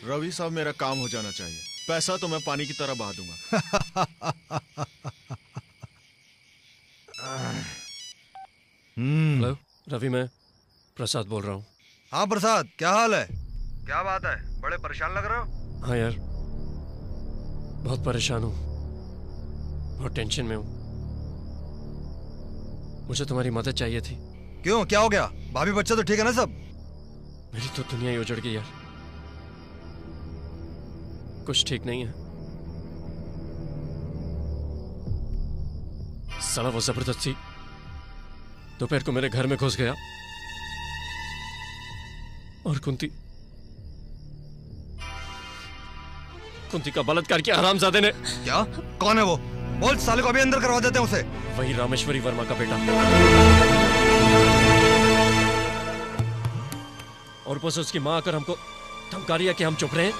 रवि साहब, मेरा काम हो जाना चाहिए। पैसा तो मैं पानी की तरह बहा दूंगा। हेलो रवि, मैं प्रसाद बोल रहा हूँ। हाँ प्रसाद, क्या हाल है? क्या बात है, बड़े परेशान लग रहे हो? हाँ यार, बहुत परेशान हूँ, बहुत टेंशन में हूँ। मुझे तुम्हारी मदद चाहिए थी। क्यों, क्या हो गया? भाभी बच्चा तो ठीक है ना सब? मेरी तो दुनिया ही उजड़ गई यार, कुछ ठीक नहीं है। साला वो जबरदस्ती दोपहर को मेरे घर में घुस गया और कुंती का बलात्कार किया हरामजादे ने। क्या? कौन है वो? बोल, साले को अभी अंदर करवा देते हैं उसे। वही रामेश्वरी वर्मा का बेटा। और ऊपर से उसकी मां आकर हमको धमका रही है कि हम चुप रहे।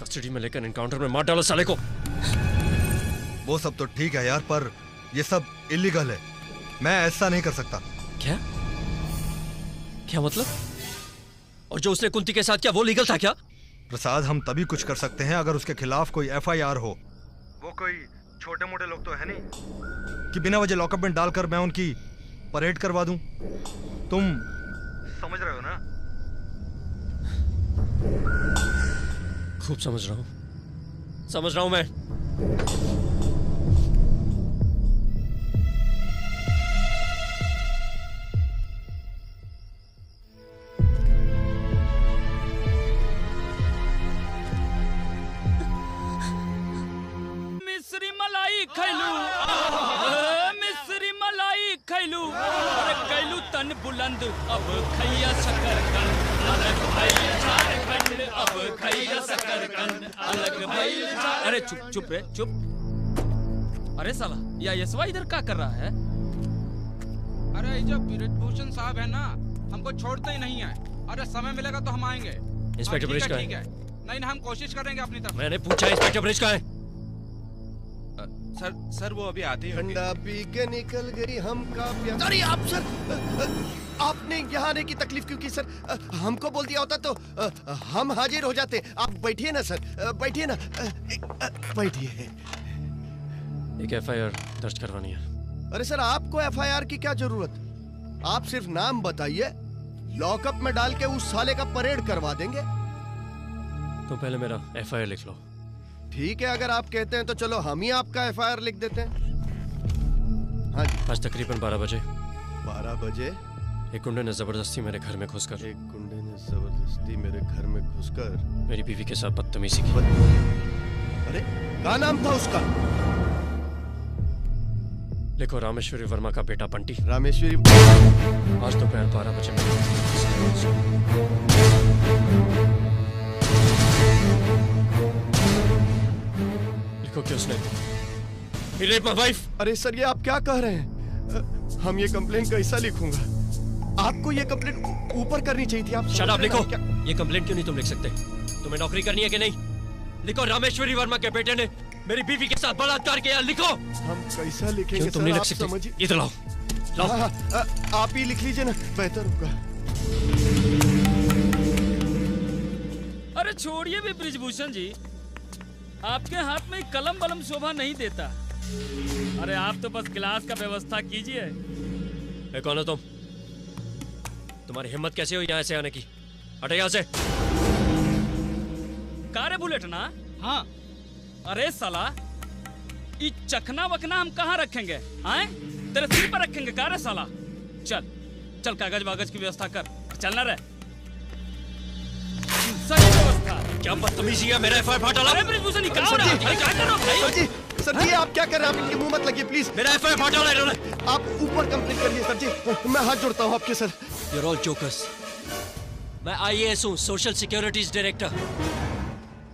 कस्टडी में लेकर एनकाउंटर में मार डालो साले को। वो सब तो ठीक है यार, पर ये सब इलीगल है। मैं ऐसा नहीं कर सकता। क्या? क्या मतलब? और जो उसने कुंती के साथ किया वो लीगल था क्या? प्रसाद, हम तभी कुछ कर सकते हैं अगर उसके खिलाफ कोई FIR हो। वो कोई छोटे मोटे लोग तो है नहीं कि बिना वजह लॉकअप में डालकर मैं उनकी परेड करवा दूं। तुम समझ रहे हो ना? खूब समझ रहा हूं मैं। मिस्री मलाई खैलू, मिस्री मलाई खैलू, अरे कैलू तन बुलंद, अब खैया शकरकंद, अलग भइल झारखंड, अब खैया शकरकंद, अलग भइल झारखंड। अरे चुप चुप रे चुप। अरे साला, या यशवा इधर क्या कर रहा है? अरे जो ब्रिजभूषण साहब है ना, हमको छोड़ते ही नहीं है। अरे समय मिलेगा तो हम आएंगे। इंस्पेक्टर ब्रिज का ठीक है। नहीं, हम कोशिश करेंगे अपनी तरफ। मैंने पूछा इंस्पेक्टर ब्रिज का है? सर वो अभी आते ही होंगे। ठंडा पी के निकल गई हमका प्यास। अरे आप सर, आपने यहाँ आने की तकलीफ क्यों की सर? हमको बोल दिया होता तो हम हाजिर हो जाते। आप बैठिए ना सर, बैठिए ना, बैठिए। एक FIR दर्ज करवानी है। अरे सर, आपको FIR की क्या जरूरत? आप सिर्फ नाम बताइए, लॉकअप में डाल के उस साले का परेड करवा देंगे। तुम पहले मेरा FIR लिख लो। ठीक है, अगर आप कहते हैं तो चलो हम ही आपका FIR लिख देते हैं। हाँ जी। आज तकरीबन 12 बजे। 12 बजे? एक गुंडे ने जबरदस्ती मेरे घर में घुसकर मेरी बीवी के साथ बदतमीजी की। अरे क्या नाम था उसका? लिखो, रामेश्वरी वर्मा का बेटा बंटी। रामेश्वरी। आज दोपहर 12 बजे लिखो कि उसने He raped my wife। अरे सर, ये आप क्या कह रहे हैं? हम ये कंप्लेंट कैसा लिखूंगा? आपको ये कंप्लेंट ऊपर करनी चाहिए थी। आप शट अप। लिखो। ये कंप्लेंट क्यों नहीं तुम लिख सकते? तुम्हें नौकरी करनी है कि नहीं? लिखो, रामेश्वरी वर्मा के बेटे ने मेरी बीवी के साथ बलात्कार किया। लिखो। हम कैसा लिखेंगे? तुम नहीं लिख सकते? इधर लाओ। आप ही लिख लीजिए ना, बेहतर होगा। अरे छोड़िए भी ब्रिजभूषण जी, आपके हाथ में कलम बलम शोभा नहीं देता। अरे आप तो बस गिलास का व्यवस्था कीजिए। कौन हो तुम? तुम्हारी हिम्मत कैसे हुई यहाँ से आने की? हटे यहाँ से। कारे बुलेट ना? हाँ। अरे साला, ये चखना वखना हम कहाँ रखेंगे? आए तेरे सिर पर रखेंगे कारे साला? चल चल, कागज वागज की व्यवस्था कर। चलना रे। सही व्यवस्था। क्या बदतमीजी है? मेरा FIR फाड़ डाला। अरे ब्रिजभूषण जी, क्या हो रहा है? अरे क्या कर रहे हो भाई? सर जी, आप क्या कर रहे हैं? आप इनके मुंह मत लगिए प्लीज। मेरा FIR फाड़ डाला इन्होंने। आप ऊपर कंप्लेंट करिए सर जी, मैं हाथ जोड़ता हूँ आपके सर। You're all jokers। मैं IAS हूँ, सोशल सिक्योरिटीज डायरेक्टर।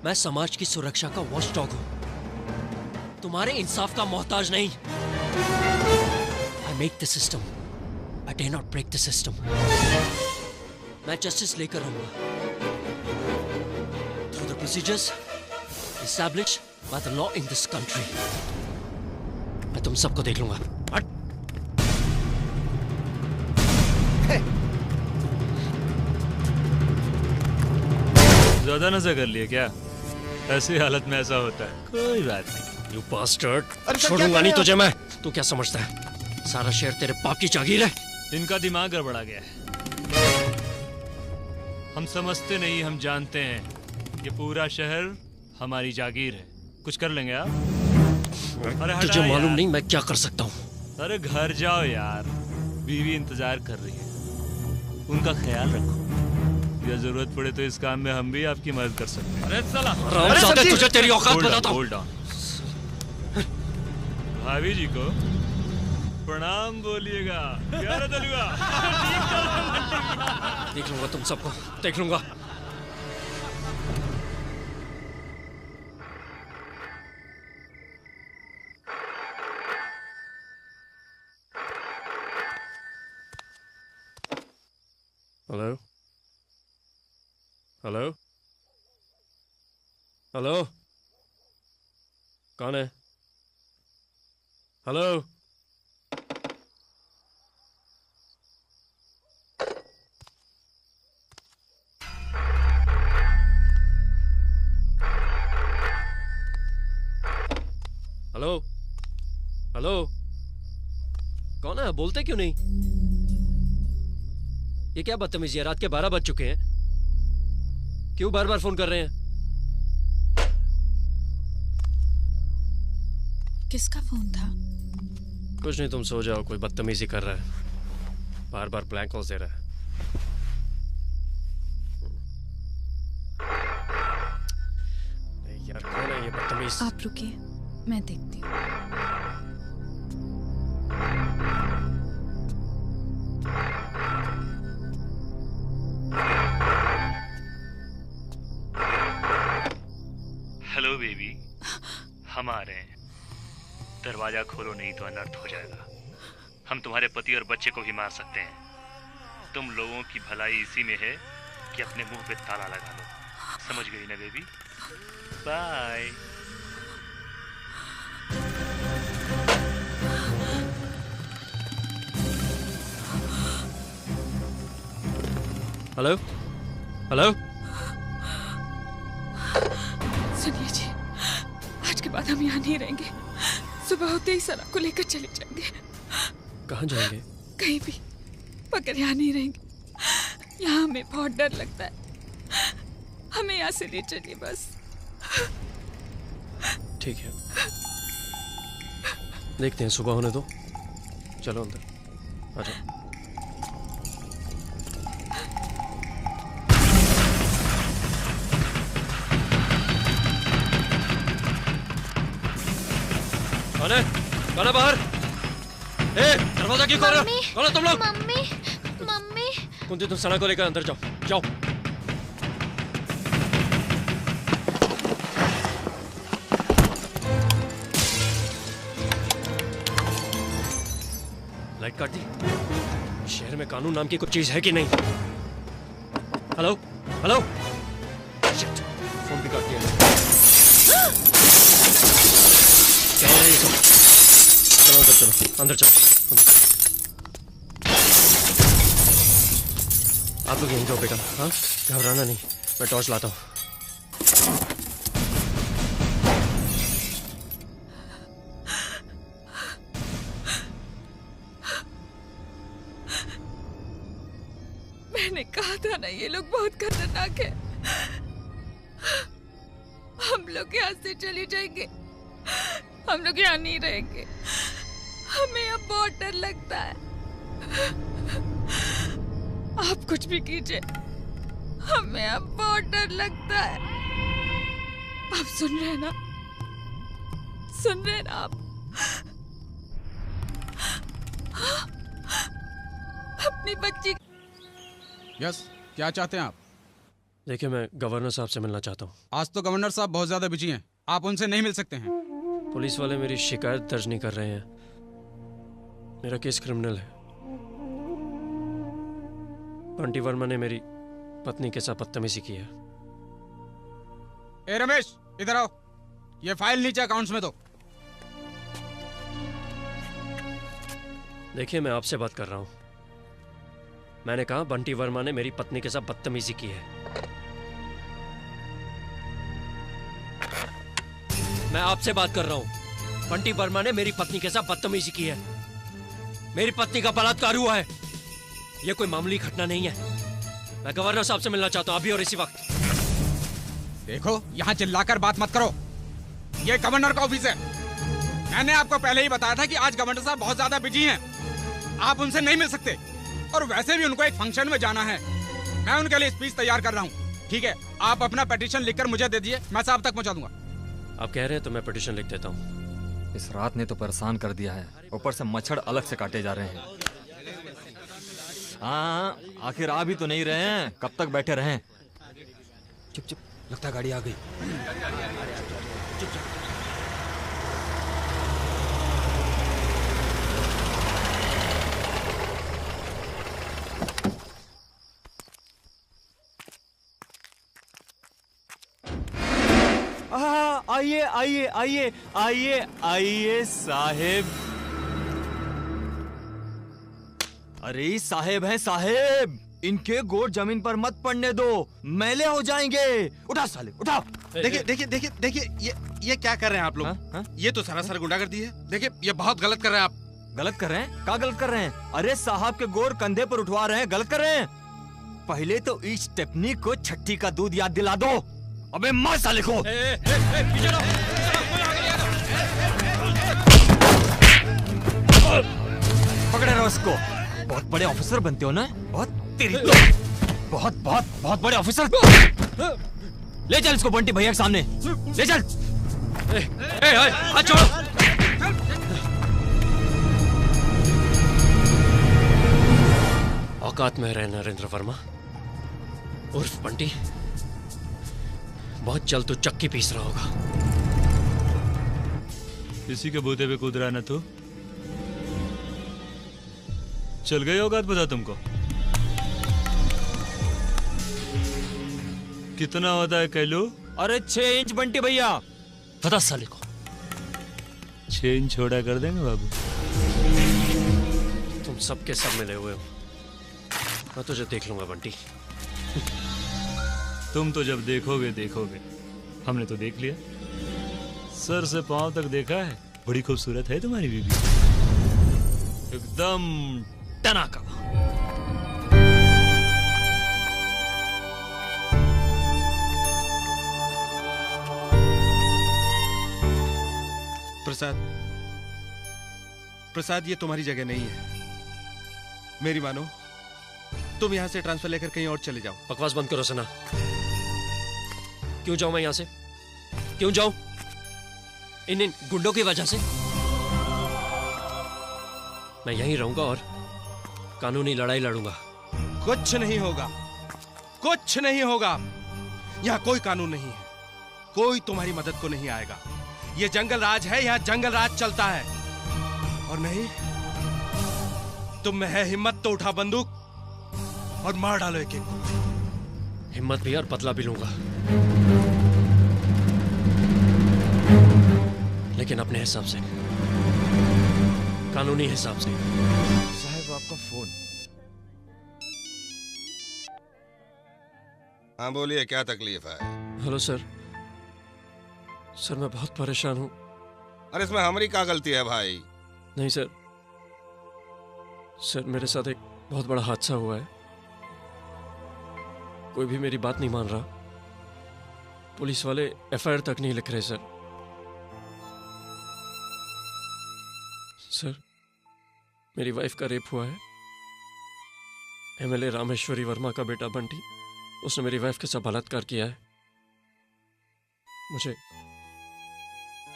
मैं समाज की सुरक्षा का वॉचडॉग हूँ, तुम्हारे इंसाफ का मोहताज नहीं। I make the system, I dare not break the system। मैं जस्टिस लेकर आऊंगा through the procedures established by the law in this country। मैं तुम सबको देख लूंगा। हट। ज्यादा नशा कर लिए क्या? ऐसी हालत में ऐसा होता है। कोई बात नहीं। यू बास्टर्ड, छोड़ूंगा नहीं तुझे मैं। तू क्या समझता है सारा शहर तेरे बाप की जागीर है? इनका दिमाग गड़बड़ा गया है। हम समझते नहीं, हम जानते हैं ये पूरा शहर हमारी जागीर है। कुछ कर लेंगे आप? अरे तुझे मालूम नहीं मैं क्या कर सकता हूँ। अरे घर जाओ यार, बीवी इंतजार कर रही है, उनका ख्याल रखो। या जरूरत पड़े तो इस काम में हम भी आपकी मदद कर सकते हैं। अरे साला, तुझे तेरी औकात बताता हूँ। Hold on. भाभी जी को प्रणाम बोलिएगा। क्या रे दलुआ? देख लूंगा तुम सबको, देख लूंगा। हेलो हेलो हेलो, कौन है? हेलो, हेलो हेलो, कौन है? बोलते क्यों नहीं? ये क्या बदतमीजी है? रात के 12 बज चुके हैं, क्यों बार बार फोन कर रहे हैं? किसका फोन था? कुछ नहीं, तुम सो जाओ। कोई बदतमीजी कर रहा है, बार बार ब्लैंक कॉल्स दे रहा है। यार कौन है ये बदतमीज? आप रुकिए, मैं देखती हूँ। हेलो बेबी, हम आ रहे हैं। दरवाजा खोलो नहीं तो अनर्थ हो जाएगा। हम तुम्हारे पति और बच्चे को भी मार सकते हैं। तुम लोगों की भलाई इसी में है कि अपने मुंह पे ताला लगा लो। समझ गई ना बेबी? बाय। हेलो हेलो, सुनिए जी, आज के बाद हम यहाँ नहीं रहेंगे। सुबह होते ही सरा को लेकर चले जाएंगे। कहाँ जाएंगे? कहीं भी, मगर यहाँ नहीं रहेंगे। यहाँ हमें बहुत डर लगता है। हमें यहाँ से ले चलिए बस। ठीक है, देखते हैं, सुबह होने दो। चलो अंदर आ जाओ। कौन है? कौन है बाहर? ए, दरवाजा क्यों खोल रहे हो? कौन है तुम लोग? Mummy, mummy. कुंती, तुम सना को लेकर अंदर जाओ, जाओ। लाइट काट दी। शहर में कानून नाम की कुछ चीज है कि नहीं? हेलो हेलो, शिट, फोन भी काट दिया। क्या हो रहा है ये सब? चलो अंदर, चलो अंदर, चलो अंदर। आप लोग यहीं जाओ बेटा, हाँ, घबराना नहीं। मैं टॉर्च लाता हूँ। मैंने कहा था ना, ये लोग बहुत खतरनाक है। हम लोग यहाँ से चले जाएंगे। हम लोग यहाँ नहीं रहेंगे। हमें अब बहुत डर लगता है। आप कुछ भी कीजिए, हमें अब बहुत डर लगता है। आप सुन रहे हैं ना? सुन रहे हैं ना आप? अपनी बच्ची। यस, क्या चाहते हैं आप? देखिए, मैं गवर्नर साहब से मिलना चाहता हूँ। आज तो गवर्नर साहब बहुत ज्यादा बिजी हैं, आप उनसे नहीं मिल सकते हैं। पुलिस वाले मेरी शिकायत दर्ज नहीं कर रहे हैं। मेरा केस क्रिमिनल है। बंटी वर्मा ने मेरी पत्नी के साथ बदतमीजी की है। ए रमेश, इधर आओ। ये फाइल नीचे अकाउंट्स में दो। देखिए, मैं आपसे बात कर रहा हूं। मैंने कहा बंटी वर्मा ने मेरी पत्नी के साथ बदतमीजी की है। मैं आपसे बात कर रहा हूं। बंटी वर्मा ने मेरी पत्नी के साथ बदतमीजी की है। मेरी पत्नी का बलात्कार हुआ है। यह कोई मामूली घटना नहीं है। मैं गवर्नर साहब से मिलना चाहता हूं अभी और इसी वक्त। देखो, यहाँ चिल्लाकर बात मत करो। ये गवर्नर का ऑफिस है। मैंने आपको पहले ही बताया था कि आज गवर्नर साहब बहुत ज्यादा बिजी हैं। आप उनसे नहीं मिल सकते। और वैसे भी उनको एक फंक्शन में जाना है। मैं उनके लिए स्पीच तैयार कर रहा हूँ। ठीक है, आप अपना पिटीशन लिखकर मुझे दे दीजिए, मैं साहब तक पहुँचा दूंगा। आप कह रहे हैं तो मैं पिटीशन लिख देता हूँ। इस रात ने तो परेशान कर दिया है, ऊपर से मच्छर अलग से काटे जा रहे हैं। हाँ, आखिर आ भी तो नहीं रहे हैं, कब तक बैठे रहें? चुप चुप, लगता है गाड़ी आ गई। चुप चुप। आइए आइए आइए आइए आइए साहेब। अरे साहेब हैं साहेब, इनके गोड़ जमीन पर मत पड़ने दो, मैले हो जाएंगे। उठा साले उठा। देखिए देखिए देखिए देखिए, ये क्या कर रहे हैं आप लोग? ये तो सरासर गुंडागर्दी है। देखिए, ये बहुत गलत कर रहे हैं आप। गलत कर रहे हैं? क्या गलत कर रहे हैं? अरे साहब के गोड़ कंधे पर उठवा रहे हैं, गलत कर रहे हैं। पहले तो इस टेक्निक को छठी का दूध याद दिला दो। अबे मार साले को। पकड़े रहो इसको। बहुत बड़े ऑफिसर बनते हो ना? बहुत तेरी बहुत बहुत बहुत बड़े ऑफिसर। ले चल इसको बंटी भैया के सामने ले चल। हाथ छोड़ो। औकात में रहे नरेंद्र वर्मा उर्फ बंटी। बहुत जल्द तो चक्की पीस रहा होगा। किसी के बूते पे कूद रहा ना तू? चल गई औकात पता तुमको? कितना होता है कैलू? अरे 6 इंच बंटी भैया। पता साले को 6 इंच छोड़ा कर देंगे बाबू। तुम सबके सब मिले हुए हो। मैं तुझे देख लूंगा बंटी। तुम तो जब देखोगे देखोगे। हमने तो देख लिया, सर से पांव तक देखा है। बड़ी खूबसूरत है तुम्हारी बीबी, एकदम टनाका। प्रसाद, प्रसाद, ये तुम्हारी जगह नहीं है। मेरी मानो, तुम यहां से ट्रांसफर लेकर कहीं और चले जाओ। बकवास बंद करो सना। क्यों जाऊं मैं यहां से? क्यों जाऊं? इन गुंडों की वजह से? मैं यहीं रहूंगा और कानूनी लड़ाई लड़ूंगा। कुछ नहीं होगा, कुछ नहीं होगा। यहाँ कोई कानून नहीं है, कोई तुम्हारी मदद को नहीं आएगा। ये जंगल राज है, यहाँ जंगल राज चलता है। और नहीं, तुम में है हिम्मत तो उठा बंदूक और मार डालो एक एक को। हिम्मत भी और बदला भी लूंगा, लेकिन अपने हिसाब से, कानूनी हिसाब से। साहब, आपका फोन। हाँ बोलिए, क्या तकलीफ है? Hello sir. सर मैं बहुत परेशान हूँ। अरे इसमें हमारी क्या गलती है भाई? नहीं सर, सर मेरे साथ एक बहुत बड़ा हादसा हुआ है। कोई भी मेरी बात नहीं मान रहा। पुलिस वाले एफआईआर तक नहीं लिख रहे सर। सर मेरी वाइफ का रेप हुआ है। एमएलए रामेश्वरी वर्मा का बेटा बंटी, उसने मेरी वाइफ के साथ बलात्कार किया है।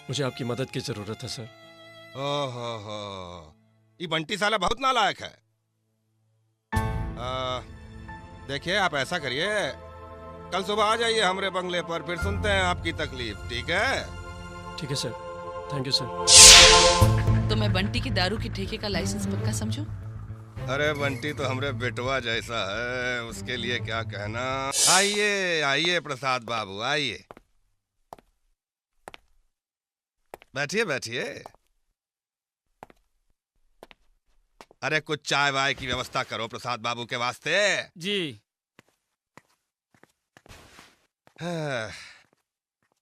मुझे आपकी मदद की जरूरत है सर। ओहो, ये बंटी साला बहुत नालायक है। देखिए, आप ऐसा करिए, कल सुबह आ जाइए हमारे बंगले पर, फिर सुनते हैं आपकी तकलीफ। ठीक है? ठीक है सर, थैंक यू सर। तो मैं बंटी की दारू की ठेके का लाइसेंस पक्का समझूं? अरे बंटी तो हमरे बेटवा जैसा है, उसके लिए क्या कहना। आइए आइए प्रसाद बाबू, आइए, बैठिए बैठिए। अरे कुछ चाय वाय की व्यवस्था करो प्रसाद बाबू के वास्ते। जी।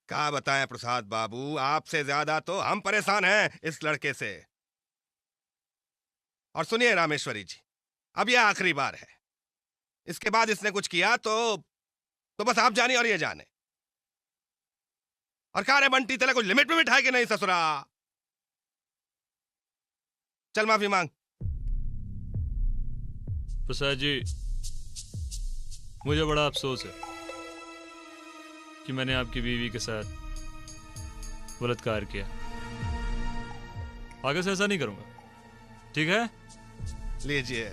क्या बताएं प्रसाद बाबू, आपसे ज्यादा तो हम परेशान हैं इस लड़के से। और सुनिए रामेश्वरी जी, अब यह आखिरी बार है। इसके बाद इसने कुछ किया तो बस आप जानिए और ये जाने। और कहा रे बंटी, तेरा कुछ लिमिट में बिठाए कि नहीं ससुरा? चल माफी मांग। प्रसाद जी, मुझे बड़ा अफसोस है कि मैंने आपकी बीवी के साथ बलात्कार किया। आगे से ऐसा नहीं करूंगा, ठीक है? लीजिए,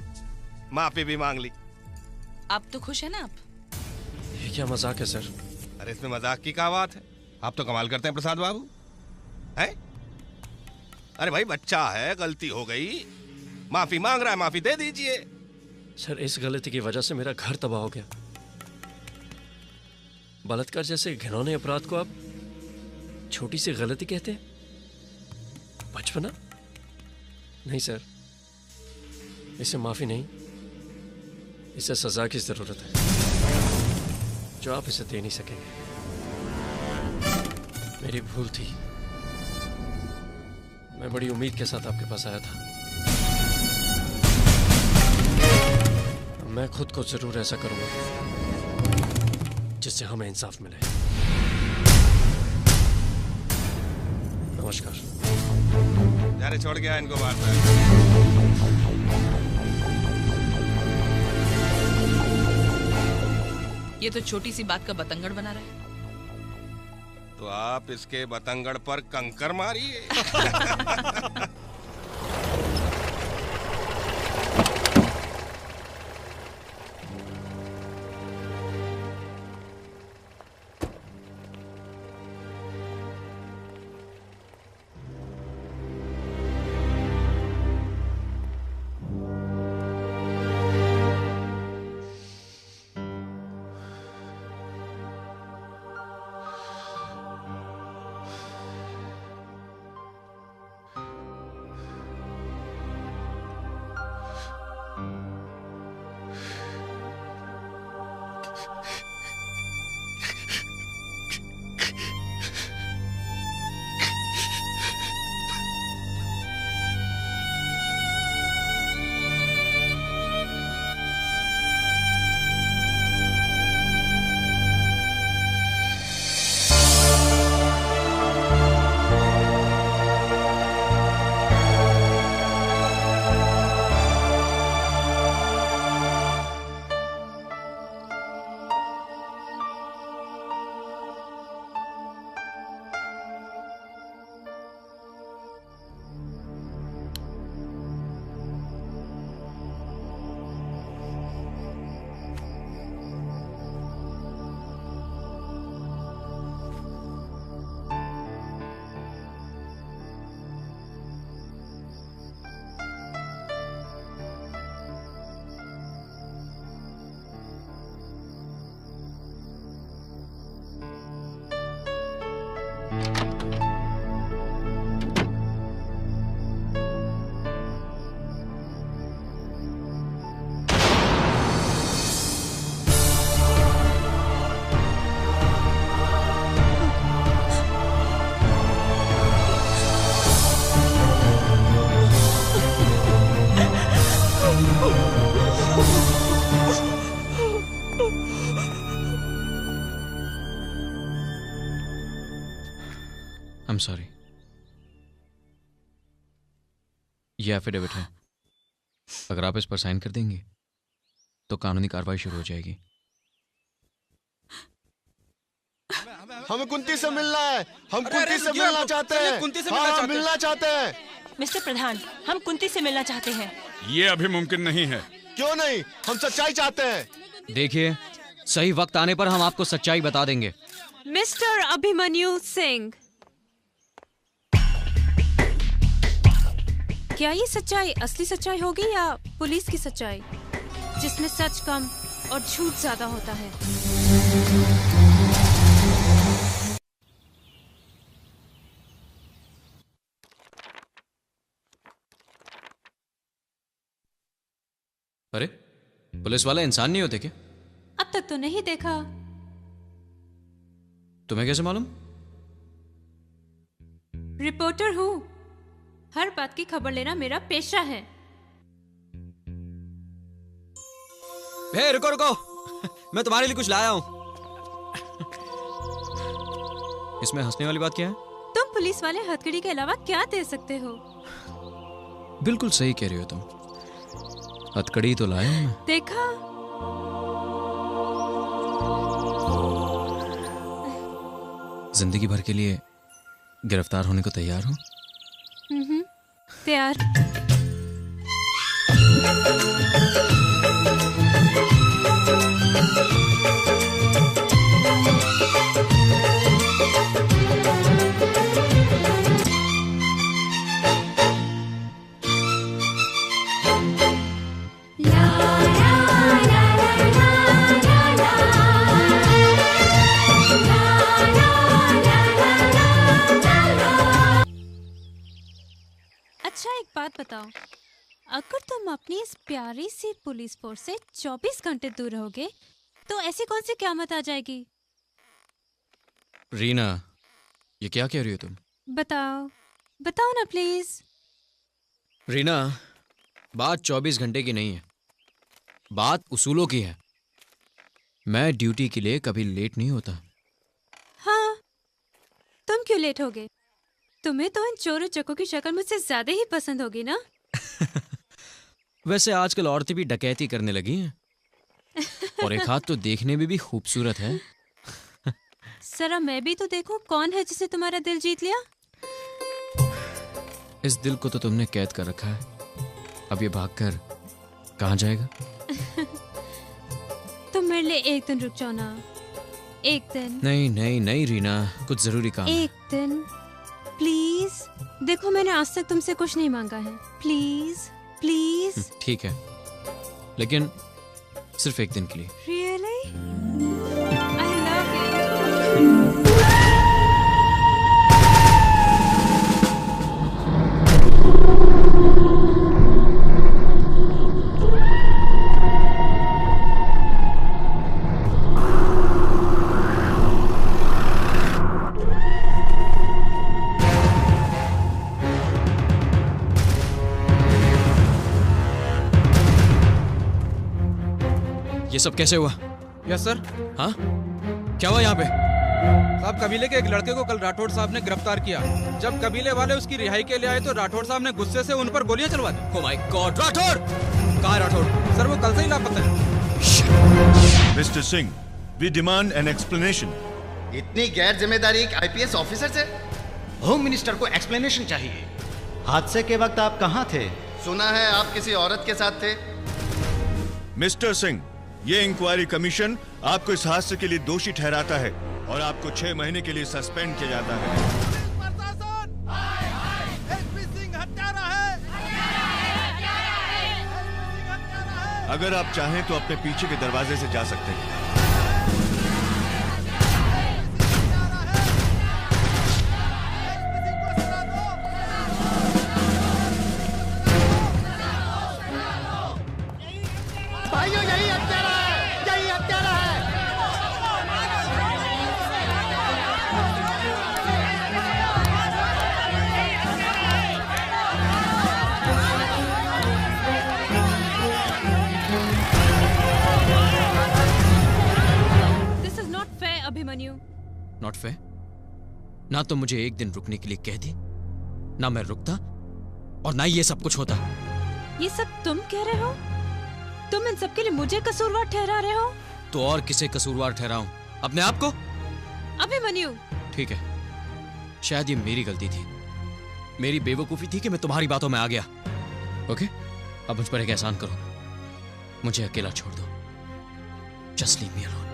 माफी भी मांग ली। आप तो खुश है ना? आप ये क्या मजाक है सर? अरे इसमें मजाक की क्या बात है? आप तो कमाल करते हैं प्रसाद बाबू। हैं? अरे भाई बच्चा है, गलती हो गई, माफी मांग रहा है, माफी दे दीजिए। सर इस गलती की वजह से मेरा घर तबाह हो गया। बलात्कार जैसे घिनौने अपराध को आप छोटी सी गलती कहते हैं? बचपना? नहीं सर, इसे माफी नहीं, इसे सजा की जरूरत है जो आप इसे दे नहीं सकेंगे। मेरी भूल थी, मैं बड़ी उम्मीद के साथ आपके पास आया था। मैं खुद को जरूर ऐसा करूंगा जिससे हमें इंसाफ मिले। नमस्कार। यार छोड़ गया इनको बात। ये तो छोटी सी बात का बतंगड़ बना रहा है। तो आप इसके बतंगड़ पर कंकर मारिए। I'm sorry. ये एफिडेविट है, अगर आप इस पर साइन कर देंगे तो कानूनी कार्रवाई शुरू हो जाएगी। हमें कुंती से मिलना है, हम कुंती से मिलना चाहते हैं, हाँ मिलना चाहते हैं। मिस्टर प्रधान, हम कुंती से मिलना चाहते हैं। ये अभी मुमकिन नहीं है। क्यों नहीं? हम सच्चाई चाहते हैं। देखिए, सही वक्त आने पर हम आपको सच्चाई बता देंगे। मिस्टर अभिमन्यु सिंह, क्या ये सच्चाई असली सच्चाई होगी या पुलिस की सच्चाई, जिसमें सच कम और झूठ ज्यादा होता है? अरे पुलिस वाले इंसान नहीं होते क्या? अब तक तो नहीं देखा। तुम्हें कैसे मालूम? रिपोर्टर हूँ, हर बात की खबर लेना मेरा पेशा है। हे रुको रुको, मैं तुम्हारे लिए कुछ लाया हूं। इसमें हंसने वाली बात क्या है? तुम पुलिस वाले हथकड़ी के अलावा क्या दे सकते हो? बिल्कुल सही कह रही हो तुम, हथकड़ी तो लाया हूं मैं। देखा, जिंदगी भर के लिए गिरफ्तार होने को तैयार हो? तैयार। अच्छा एक बात बताओ, अगर तुम अपनी इस प्यारी सी पुलिस फोर्स से 24 घंटे दूर रहोगे तो ऐसी कौन सी क़यामत आ जाएगी? रीना, ये क्या कह रही हो तुम? बताओ बताओ ना प्लीज। रीना, बात 24 घंटे की नहीं है, बात उसूलों की है। मैं ड्यूटी के लिए कभी लेट नहीं होता। हाँ, तुम क्यों लेट होगे? तुम्हें तो इन चोरों चक्कों की शक्ल मुझसे ज्यादा ही पसंद होगी ना? वैसे आजकल औरतें भी डकैती करने लगी हैं और एक हाथ तो देखने में भी खूबसूरत है। जरा मैं भी तो देखूं कौन है जिसने तुम्हारा दिल जीत लिया। इस दिल को तो तुमने कैद कर रखा है, अब ये भागकर कहाँ जाएगा? तुम मेरे लिए एक दिन रुक जाओ ना, एक दिन। नहीं नहीं नहीं रीना, कुछ जरूरी काम है। एक दिन प्लीज। देखो मैंने आज तक तुमसे कुछ नहीं मांगा है, प्लीज प्लीज। ठीक है, लेकिन सिर्फ एक दिन के लिए। Really? I love it. ये सब कैसे हुआ? Yes sir. हाँ, क्या हुआ यहाँ पे? साहब, कबीले के एक लड़के को कल राठौड़ साहब ने गिरफ्तार किया। जब कबीले वाले उसकी रिहाई के लिए आए तो राठौड़ साहब ने गुस्से से उन पर गोलियां चलवा दी। Oh my God, Rathore! कहाँ है राठौड़? सर वो कल से ही लापता है। Mister Singh, we demand an explanation. इतनी गैर जिम्मेदारी एक आईपीएस ऑफिसर से? होम मिनिस्टर को एक्सप्लेनेशन चाहिए। हादसे के वक्त आप कहाँ थे? सुना है आप किसी औरत के साथ थे। मिस्टर सिंह, ये इंक्वायरी कमीशन आपको इस हादसे के लिए दोषी ठहराता है और आपको 6 महीने के लिए सस्पेंड किया जाता है। अगर आप चाहें तो अपने पीछे के दरवाजे से जा सकते हैं। भाइयों यही हत्यारा है, यही हत्यारा है। This is not fair, Abhimanyu. Not fair? ना तो मुझे एक दिन रुकने के लिए कह दी, ना मैं रुकता, और ना ये सब कुछ होता। ये सब तुम कह रहे हो? तुम इन सब के लिए मुझे कसूरवार ठहरा रहे हो? तो और किसे कसूरवार ठहराऊं? अपने आप को? अभिमन्यु, ठीक है, शायद ये मेरी गलती थी, मेरी बेवकूफी थी कि मैं तुम्हारी बातों में आ गया। ओके, अब मुझ पर एक एहसान करो, मुझे अकेला छोड़ दो। Just leave me alone.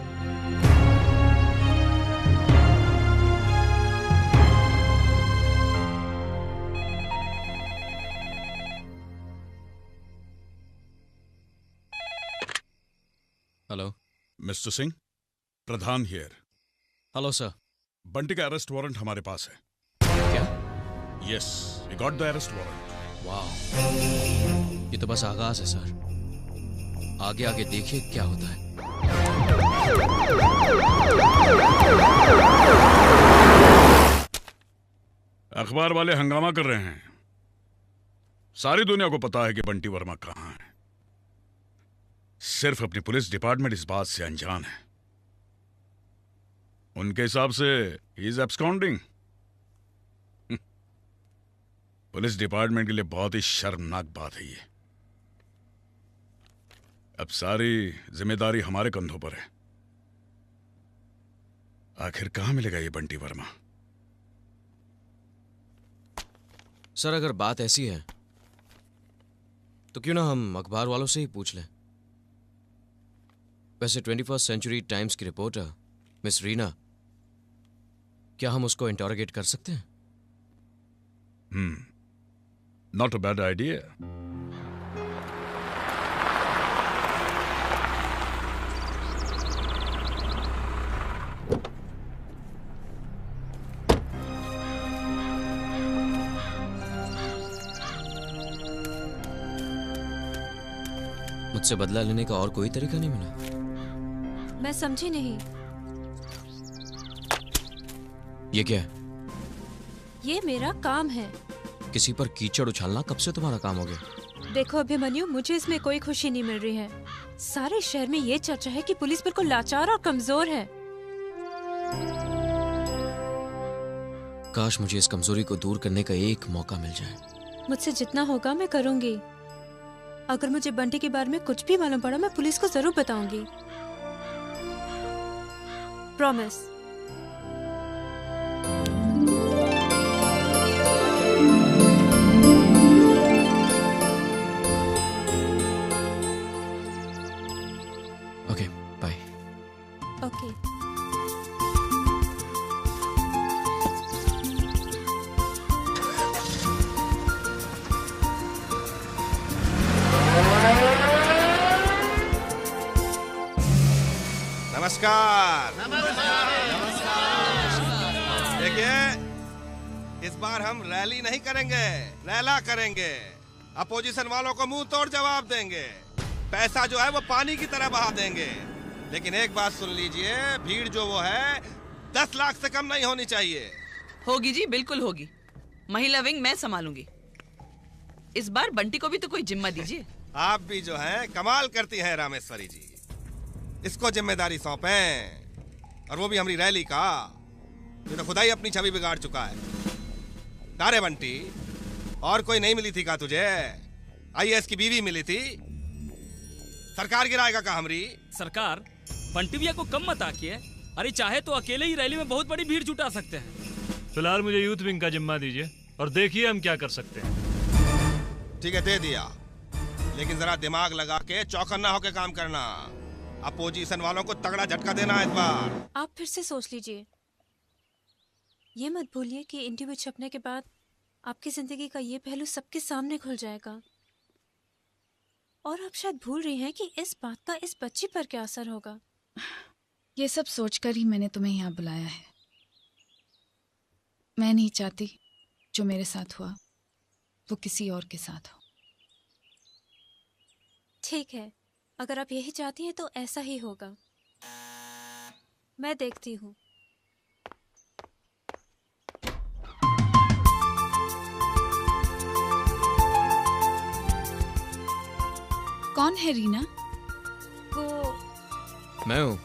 Hello mister Singh, Pradhan here. Hello sir. Bunty का अरेस्ट वारंट हमारे पास है। क्या? Yes, we got the arrest warrant. वाह, ये तो बस आगाज है सर। आगे आगे देखिए क्या होता है। अखबार वाले हंगामा कर रहे हैं। सारी दुनिया को पता है कि बंटी वर्मा कहां है। सिर्फ अपनी पुलिस डिपार्टमेंट इस बात से अनजान है। उनके हिसाब से he is absconding. Police department के लिए बहुत ही शर्मनाक बात है ये। अब सारी जिम्मेदारी हमारे कंधों पर है। आखिर कहां मिलेगा ये बंटी वर्मा? सर अगर बात ऐसी है तो क्यों ना हम अखबार वालों से ही पूछ लें। वैसे 21st सेंचुरी टाइम्स की रिपोर्टर मिस रीना, क्या हम उसको इंटरोगेट कर सकते हैं? Not a bad idea. मुझसे बदला लेने का और कोई तरीका नहीं मिला? मैं समझी नहीं। ये क्या है? ये मेरा काम है। किसी पर कीचड़ उछालना कब से तुम्हारा काम हो गया? देखो अभिमन्यु, मुझे इसमें कोई खुशी नहीं मिल रही है। सारे शहर में ये चर्चा है कि पुलिस बिल्कुल लाचार और कमजोर है। काश मुझे इस कमजोरी को दूर करने का एक मौका मिल जाए। मुझसे जितना होगा मैं करूंगी। अगर मुझे बंटी के बारे में कुछ भी मालूम पड़ा मैं पुलिस को जरूर बताऊंगी। प्रॉमिस। Okay, bye. ओके। नमस्कार। देखिए, इस बार हम रैली नहीं करेंगे, रैला करेंगे। अपोजिशन वालों को मुंह तोड़ जवाब देंगे। पैसा जो है वो पानी की तरह बहा देंगे। लेकिन एक बात सुन लीजिए, भीड़ जो वो है 10 लाख से कम नहीं होनी चाहिए। होगी जी, बिल्कुल होगी। महिला विंग मैं संभालूंगी। इस बार बंटी को भी तो कोई जिम्मा दीजिए। आप भी जो है कमाल करती हैं रामेश्वरी जी। इसको जिम्मेदारी सौंपें, और वो भी हमारी रैली का। ये तो खुदा ही अपनी छवि बिगाड़ चुका है। तारे बंटी, और कोई नहीं मिली थी का तुझे? आईएएस की बीवी मिली थी। सरकार गिराएगा का हमरी? सरकार बंटी भैया को कम मत आकिए। अरे चाहे तो अकेले ही रैली में बहुत बड़ी भीड़ जुटा सकते हैं। फिलहाल मुझे यूथ विंग का जिम्मा दीजिए और देखिए हम क्या कर सकते हैं। ठीक है, दे दिया। लेकिन जरा दिमाग लगा के चौकन्ना होके काम करना। अपोजिशन वालों को तगड़ा झटका देना इस बार। आप फिर से सोच लीजिए। ये मत भूलिए कि इंटरव्यू छपने के बाद आपकी जिंदगी का ये पहलू सबके सामने खुल जाएगा। और आप शायद भूल रही हैं कि इस बात का इस बच्ची पर क्या असर होगा। ये सब सोचकर ही मैंने तुम्हें यहाँ बुलाया है। मैं नहीं चाहती जो मेरे साथ हुआ वो किसी और के साथ हो। ठीक है, अगर आप यही चाहती हैं तो ऐसा ही होगा। मैं देखती हूँ। कौन है रीना? वो मैं हूँ।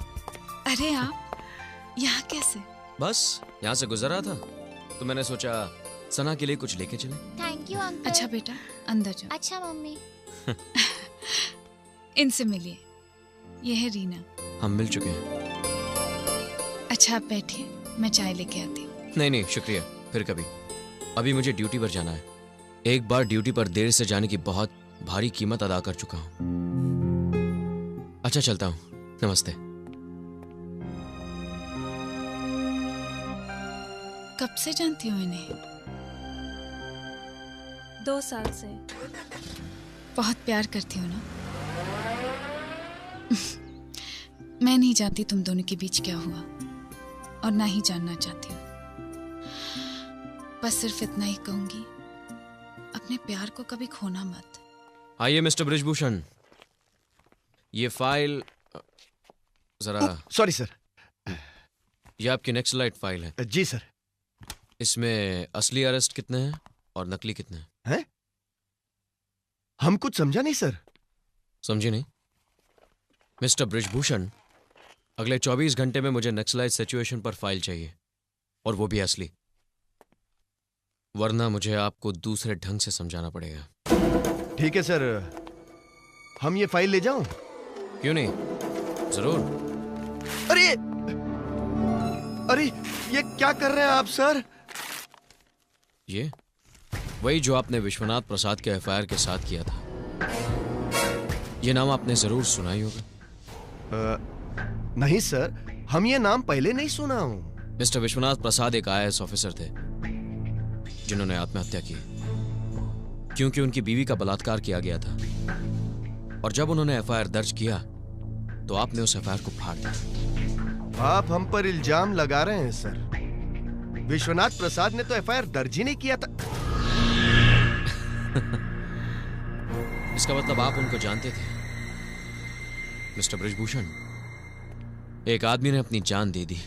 अरे आप यहाँ कैसे? बस यहाँ से गुजर रहा था तो मैंने सोचा सना के लिए कुछ लेके चले। Thank you uncle. अच्छा बेटा, अंदर जाओ। अच्छा मम्मी। इनसे मिलिए, ये है रीना। हम मिल चुके हैं। अच्छा आप बैठिए, मैं चाय लेके आती हूँ। नहीं नहीं शुक्रिया, फिर कभी। अभी मुझे ड्यूटी पर जाना है। एक बार ड्यूटी पर देर से जाने की बहुत भारी कीमत अदा कर चुका हूँ। अच्छा चलता हूँ, नमस्ते। कब से जानती हो इन्हें? 2 साल से। बहुत प्यार करती हो ना? मैं नहीं जानती तुम दोनों के बीच क्या हुआ और ना ही जानना चाहती हूँ। बस सिर्फ इतना ही कहूंगी, अपने प्यार को कभी खोना मत। आइए मिस्टर ब्रिजभूषण, ये फाइल जरा। Sorry sir. ये आपकी नक्सलाइट फाइल है। जी सर। इसमें असली अरेस्ट कितने हैं और नकली कितने हैं? हम कुछ समझा नहीं सर। समझे नहीं? मिस्टर बृजभूषण, अगले 24 घंटे में मुझे नक्सलाइट सिचुएशन पर फाइल चाहिए, और वो भी असली, वरना मुझे आपको दूसरे ढंग से समझाना पड़ेगा। ठीक है सर, हम ये फाइल ले जाऊं? क्यों नहीं, जरूर। अरे अरे ये क्या कर रहे हैं आप सर? ये वही जो आपने विश्वनाथ प्रसाद के एफआईआर के साथ किया था। ये नाम आपने जरूर सुना ही होगा। नहीं सर, हम ये नाम पहले नहीं सुना हूं। मिस्टर विश्वनाथ प्रसाद एक आईएएस ऑफिसर थे जिन्होंने आत्महत्या की क्योंकि उनकी बीवी का बलात्कार किया गया था, और जब उन्होंने एफआईआर दर्ज किया तो आपने उस एफआईआर को फाड़ दिया। आप हम पर इल्जाम लगा रहे हैं सर। विश्वनाथ प्रसाद ने तो एफआईआर दर्ज ही नहीं किया था। इसका मतलब आप उनको जानते थे। मिस्टर बृजभूषण, एक आदमी ने अपनी जान दे दी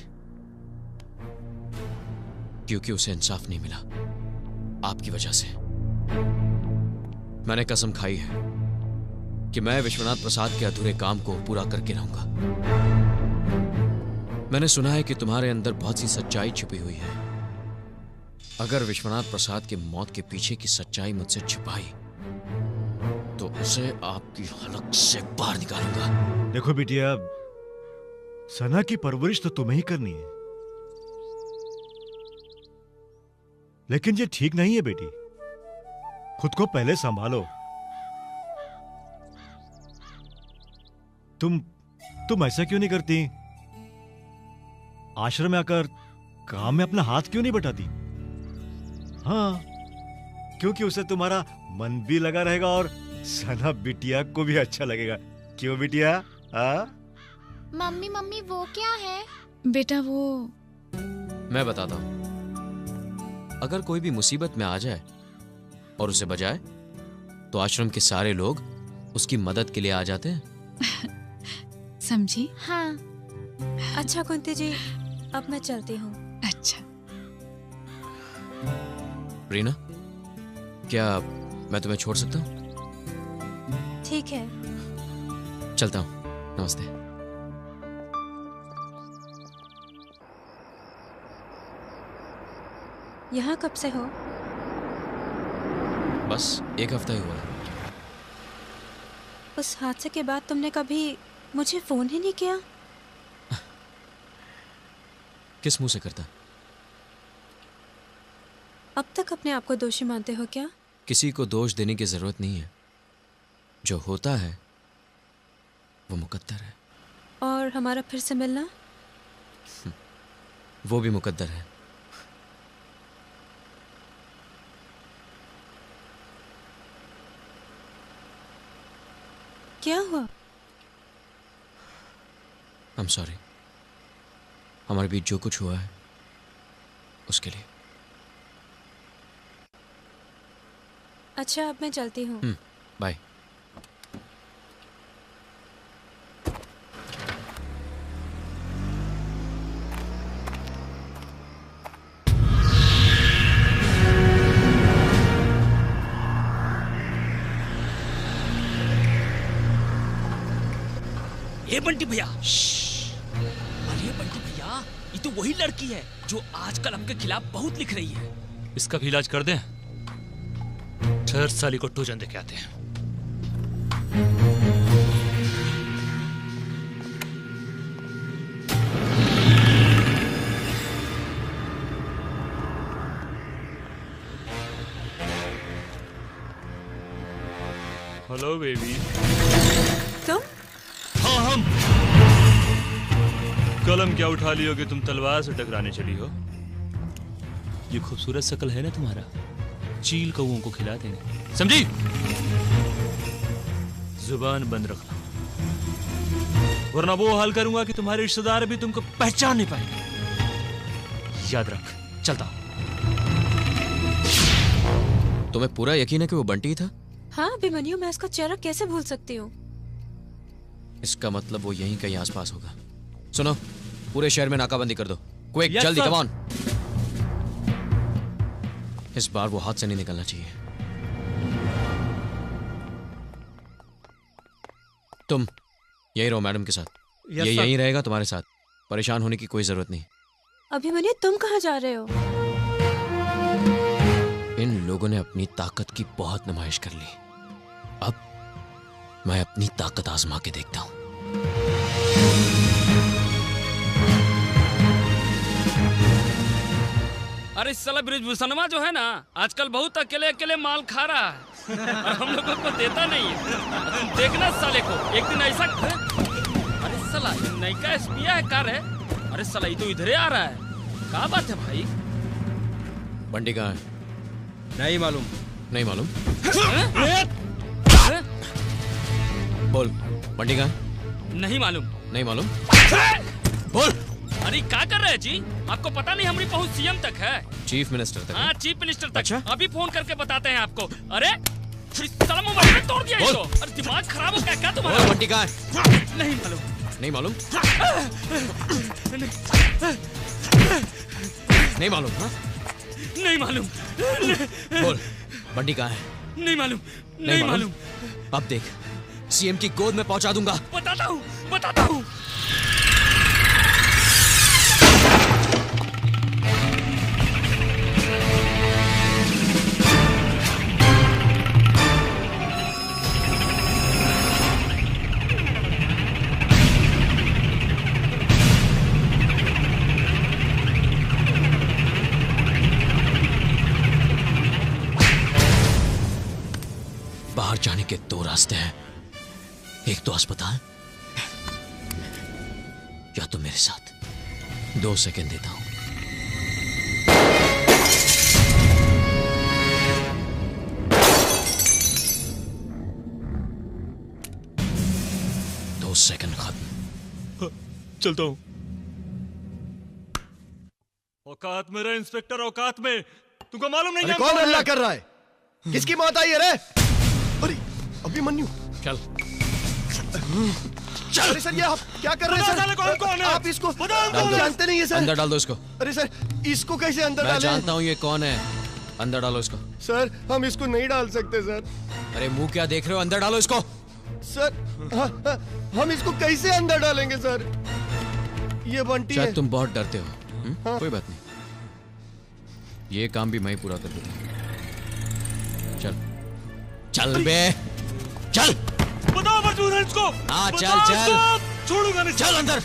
क्योंकि उसे इंसाफ नहीं मिला, आपकी वजह से। मैंने कसम खाई है कि मैं विश्वनाथ प्रसाद के अधूरे काम को पूरा करके रहूंगा। मैंने सुना है कि तुम्हारे अंदर बहुत सी सच्चाई छिपी हुई है। अगर विश्वनाथ प्रसाद की मौत के पीछे की सच्चाई मुझसे छिपाई तो उसे आपकी हलक से बाहर निकालूंगा। देखो बिटिया, सना की परवरिश तो तुम्हें ही करनी है, लेकिन ये ठीक नहीं है बेटी। खुद को पहले संभालो। तुम ऐसा क्यों नहीं करती? आश्रम में आकर काम में अपना हाथ क्यों नहीं बटाती? हाँ, क्योंकि उसे तुम्हारा मन भी लगा रहेगा और सना बिटिया को भी अच्छा लगेगा। क्यों बिटिया? हाँ? मम्मी मम्मी वो क्या है? बेटा वो मैं बताता हूं। अगर कोई भी मुसीबत में आ जाए और उसे बचाए तो आश्रम के सारे लोग उसकी मदद के लिए आ जाते हैं। समझी? हाँ। अच्छा कुंती जी, अब मैं चलती हूँ। अच्छा। रीना, क्या मैं तुम्हें छोड़ सकता हूँ? ठीक है, चलता हूँ। नमस्ते। यहाँ कब से हो? बस 1 हफ्ता ही हुआ है। उस हादसे के बाद तुमने कभी मुझे फोन ही नहीं किया? किस मुंह से करता? अब तक अपने आप को दोषी मानते हो क्या? किसी को दोष देने की जरूरत नहीं है। जो होता है वो मुकद्दर है। और हमारा फिर से मिलना? वो भी मुकद्दर है। क्या हुआ? I'm sorry। हमारे बीच जो कुछ हुआ है उसके लिए। अच्छा, अब मैं चलती हूँ। बाय। ये बंटी भैया, अरे बंटी भैया, ये तो वही लड़की है जो आजकल आपके खिलाफ बहुत लिख रही है। इसका भी इलाज कर दें? ठहर, साली को टोजन दे के आते हैं। Hello baby. तुम? हाँ, हम। कलम क्या उठा ली होगी, तुम तलवार से टकराने चली हो। ये खूबसूरत शक्ल है ना तुम्हारा, चील कौओं को खिला देंगे, समझी? जुबान बंद रखना, वरना वो हाल करूंगा कि तुम्हारे रिश्तेदार भी तुमको पहचान नहीं पाएंगे। याद रख, चलता हूं। तुम्हें पूरा यकीन है कि वो बंटी था? हाँ अभिमन्यु, मैं उसका चेहरा कैसे भूल सकती हूँ? इसका मतलब वो यहीं कहीं आसपास होगा। सुनो, पूरे शहर में नाकाबंदी कर दो, क्विक, Yes, जल्दी, sir. Come on. इस बार वो हाथ से नहीं निकलना चाहिए। तुम यही रहो मैडम के साथ। Yes, ये sir. यहीं रहेगा तुम्हारे साथ। परेशान होने की कोई जरूरत नहीं। अभिमन्यु, तुम कहाँ जा रहे हो? इन लोगों ने अपनी ताकत की बहुत नुमाइश कर ली। अब मैं अपनी ताकत आजमा के देखता हूं। अरे साला ब्रिजभूषणवा जो है ना, आजकल बहुत अकेले अकेले माल खा रहा है और हम लोगों को देता नहीं है। तुम देखना साले को, एक दिन ऐसा। अरे साला नयका एसपीआ है कार है। अरे साला ये तो इधर आ रहा है। क्या बात है भाई? बंटी कहाँ है? नहीं मालूम। नहीं मालूम? बोल, बंटी कहाँ है? नहीं मालूम। नहीं मालूम? बोल। अरे क्या कर रहे हैं जी? आपको पता नहीं हमारी पहुंच सीएम तक है। चीफ मिनिस्टर तक? हाँ, चीफ मिनिस्टर तक। अच्छा? अभी फोन करके बताते हैं आपको। अरे साला मोबाइल में तोड़ दिया इसको। अरे दिमाग खराब हो गया क्या तुम्हारा? बोल, बंटी कहाँ है? नहीं मालूम। नहीं मालूम? नहीं मालूम? हाँ? नहीं मालूम। बोल, बंटी कहाँ है? नहीं मालूम। नहीं मालूम। अब देख, सीएम की गोद में पहुंचा दूंगा। बताता हूँ, बताता हूँ। बाहर जाने के दो रास्ते हैं, एक तो अस्पताल या तो मेरे साथ। 2 सेकंड देता हूं। दो सेकंड खत्म। चलता हूं। औकात में रहे इंस्पेक्टर, औकात में। तुमको मालूम नहीं है कौन हल्ला कर रहा है? किसकी मौत आई है रे? अरे अभिमन्यु, चल चल। अरे सर, ये आप क्या कर रहे हैं सर? कौन है? आप इसको जानते नहीं है सर? अंदर डाल दो इसको। अरे सर, इसको कैसे अंदर मैं डालें? जानता हूं ये कौन है। अंदर डालो इसको। सर, हम इसको नहीं डाल सकते सर। अरे मुंह क्या देख रहे हो? अंदर डालो इसको। सर, हम इसको कैसे अंदर डालेंगे सर? ये बंटी है। शायद तुम बहुत डरते हो। कोई बात नहीं, ये काम भी मैं ही पूरा कर दूंगा। चल चल बे, चल। बताओ मजबूर है इसको। हाँ, चल चल। छोड़ूंगा नहीं। चल अंदर।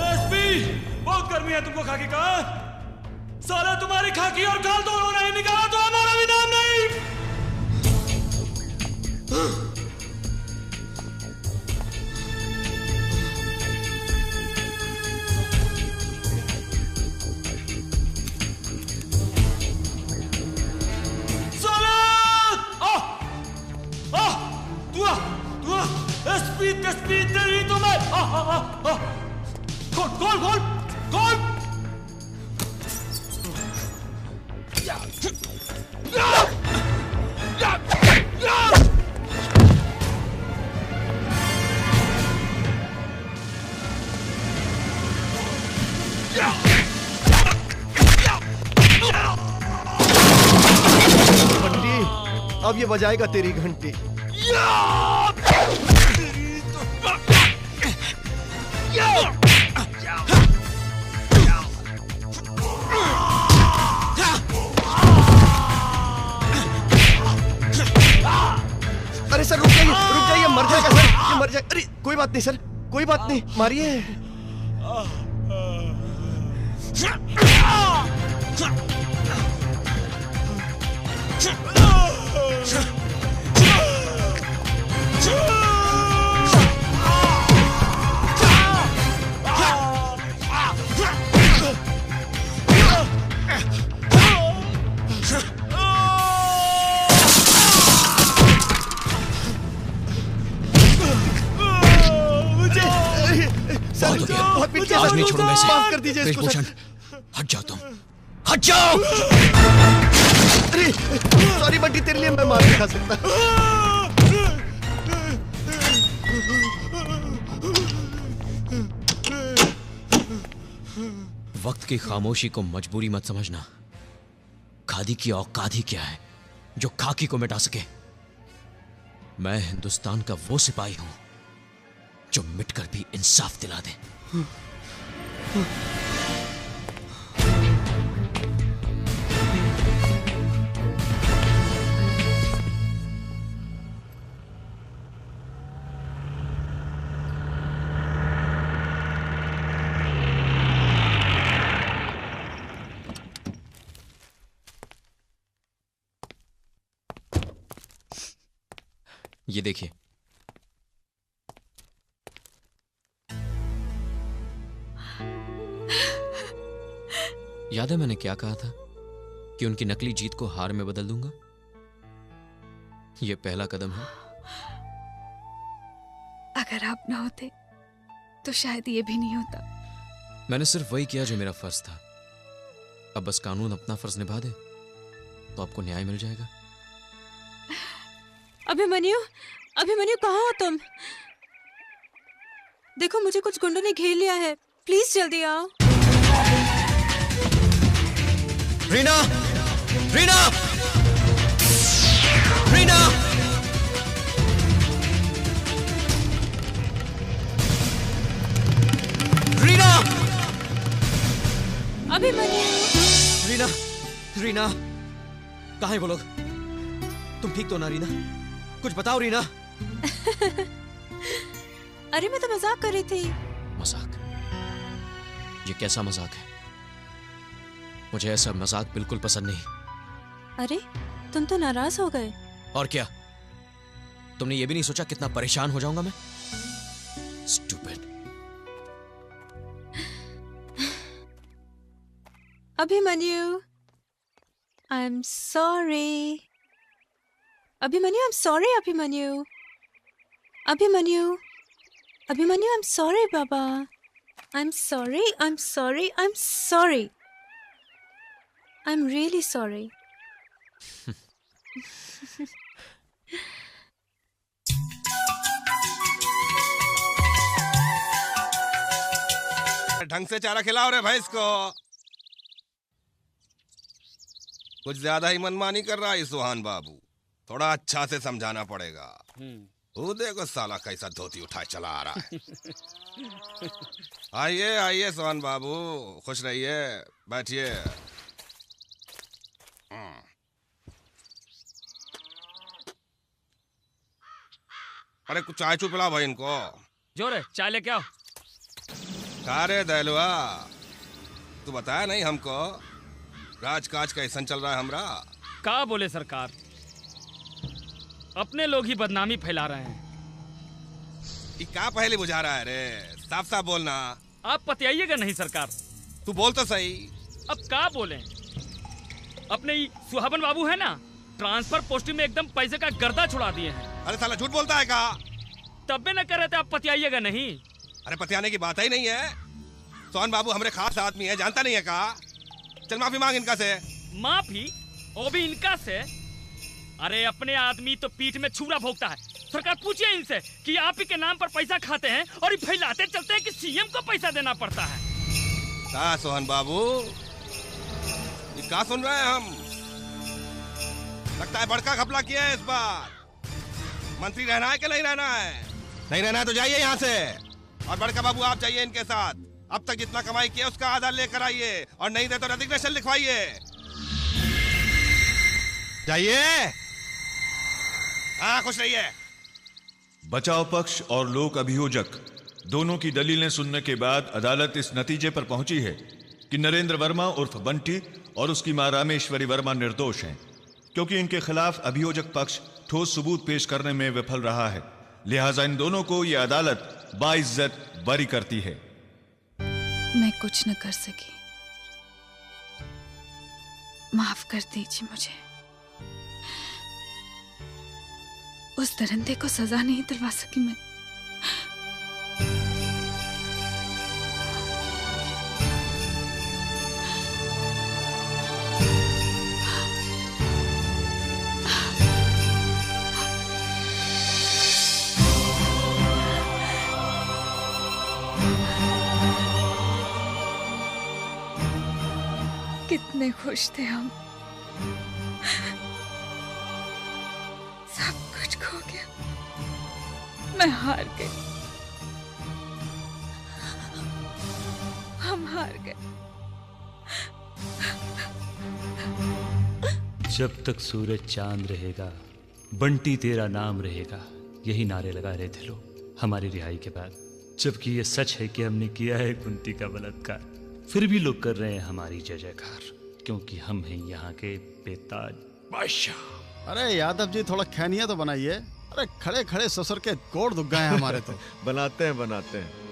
एसपी, बहुत गर्मी है तुमको खाकी का। साला तुम्हारी खाकी और खाल दोनों नहीं निकाला तो हमारा भी नाम नहीं। एसपी तेरी तो मैं। खोल खोल खोल खोल। बंटी, अब ये बजाएगा तेरी घंटी। अरे सर, रुक जाइए, मर जाएगा सर, ये मर जाएगा। अरे कोई बात नहीं सर, कोई बात नहीं, मारिए। आज नहीं छोड़ूंगा इसे। माफ कर दीजिए इसको सर। हट जाओ तुम, हट जाओ। अरे सॉरी बंटी, तेरे लिए मैं मार नहीं खा सकता। वक्त की खामोशी को मजबूरी मत समझना। खादी की औकात ही क्या है जो खाकी को मिटा सके। मैं हिंदुस्तान का वो सिपाही हूं जो मिटकर भी इंसाफ दिला दे। ये देखिए, याद है मैंने क्या कहा था कि उनकी नकली जीत को हार में बदल दूंगा। ये पहला कदम है। अगर आप ना होते तो शायद ये भी नहीं होता। मैंने सिर्फ वही किया जो मेरा फर्ज था। अब बस कानून अपना फर्ज निभा दे तो आपको न्याय मिल जाएगा। अभिमन्यु, अभिमन्यु कहाँ हो तुम? देखो मुझे कुछ गुंडों ने घेर लिया है, प्लीज जल्दी आओ। रीना! रीना! रीना! रीना! अभिमन्यु! रीना! रीना! कहाँ है वो लोग? तुम ठीक तो ना रीना? कुछ बताओ रीना। अरे मैं तो मजाक कर रही थी। मजाक? ये कैसा मजाक है? मुझे ऐसा मजाक बिल्कुल पसंद नहीं। अरे तुम तो नाराज हो गए। और क्या, तुमने ये भी नहीं सोचा कितना परेशान हो जाऊंगा मैं? Stupid. Abhimanyu, I am sorry. Abhimanyu, I am sorry. Abhimanyu, Abhimanyu, Abhimanyu, I am sorry Baba. I am sorry, I am sorry, I am sorry, I am really sorry. ढंग से चारा खिलाओ रे भैंस को। कुछ ज्यादा ही मनमानी कर रहा है सुहान बाबू, थोड़ा अच्छा से समझाना पड़ेगा। वो देखो साला कैसा धोती उठाए चला आ रहा है। आइए आइए सुहान बाबू, खुश रहिए, बैठिए। अरे कुछ चाय चू पिलाओ भाई इनको। जोरे चाय लेके आओ। का रे दहलुआ, तू बताया नहीं हमको राजकाज कैसन चल रहा है हमरा? का बोले सरकार, अपने लोग ही बदनामी फैला रहे हैं। ये का पहले बुझा रहा है रे, साफ साफ बोलना। आप पतियाइएगा नहीं सरकार। तू बोल तो सही। अब का बोले, अपने सुहाबन बाबू है ना, ट्रांसफर पोस्टिंग में एकदम पैसे का गर्दा छुड़ा दिए हैं। अरे साला झूठ बोलता है का? तब भी न कर रहे थे आप पतियाइएगा नहीं। अरे पतियाने की बात ही नहीं है। सोहन बाबू हमारे खास आदमी है, जानता नहीं है का? चल माफी मांग इनका से। माफी? वो भी इनका से? अरे अपने आदमी तो पीठ में छुरा भोगता है। सरकार पूछिए इनसे कि आप ही के नाम पर पैसा खाते हैं और ये फैलाते चलते हैं कि सीएम को पैसा देना पड़ता है। का सोहन बाबू, ये का सुन रहे हैं हम? लगता है बड़का घपला किया है इस बार। मंत्री रहना है कि नहीं रहना है? नहीं रहना है तो जाइए यहाँ से। और बड़का बाबू आप जाइए इनके साथ। अब तक जितना कमाई किया उसका आधा लेकर आइए, और नहीं दे तो रेजिग्नेशन लिखवाइए। जाइए। हाँ खुश रहिए। बचाव पक्ष और लोक अभियोजक दोनों की दलीलें सुनने के बाद अदालत इस नतीजे पर पहुंची है कि नरेंद्र वर्मा उर्फ बंटी और उसकी मां रामेश्वरी वर्मा निर्दोष हैं, क्योंकि इनके खिलाफ अभियोजक पक्ष ठोस सबूत पेश करने में विफल रहा है। लिहाजा इन दोनों को यह अदालत बाइज्जत बरी करती है। मैं कुछ न कर सकी, माफ कर दीजिए मुझे। उस दरिंदे को सजा नहीं दिलवा सकी मैं। में खुश थे हम। सब कुछ खो गया, मैं हार गई, हम हार गए। जब तक सूरज चांद रहेगा, बंटी तेरा नाम रहेगा, यही नारे लगा रहे थे लोग हमारी रिहाई के बाद। जबकि ये सच है कि हमने किया है कुंती का बलात्कार, फिर भी लोग कर रहे हैं हमारी जय जयकार, क्योंकि हम हैं यहाँ के बेताज बादशाह। अरे यादव जी, थोड़ा खैनिया तो बनाइए। अरे खड़े खड़े ससुर के गोड़ दुख गए हैं हमारे तो। बनाते हैं बनाते हैं।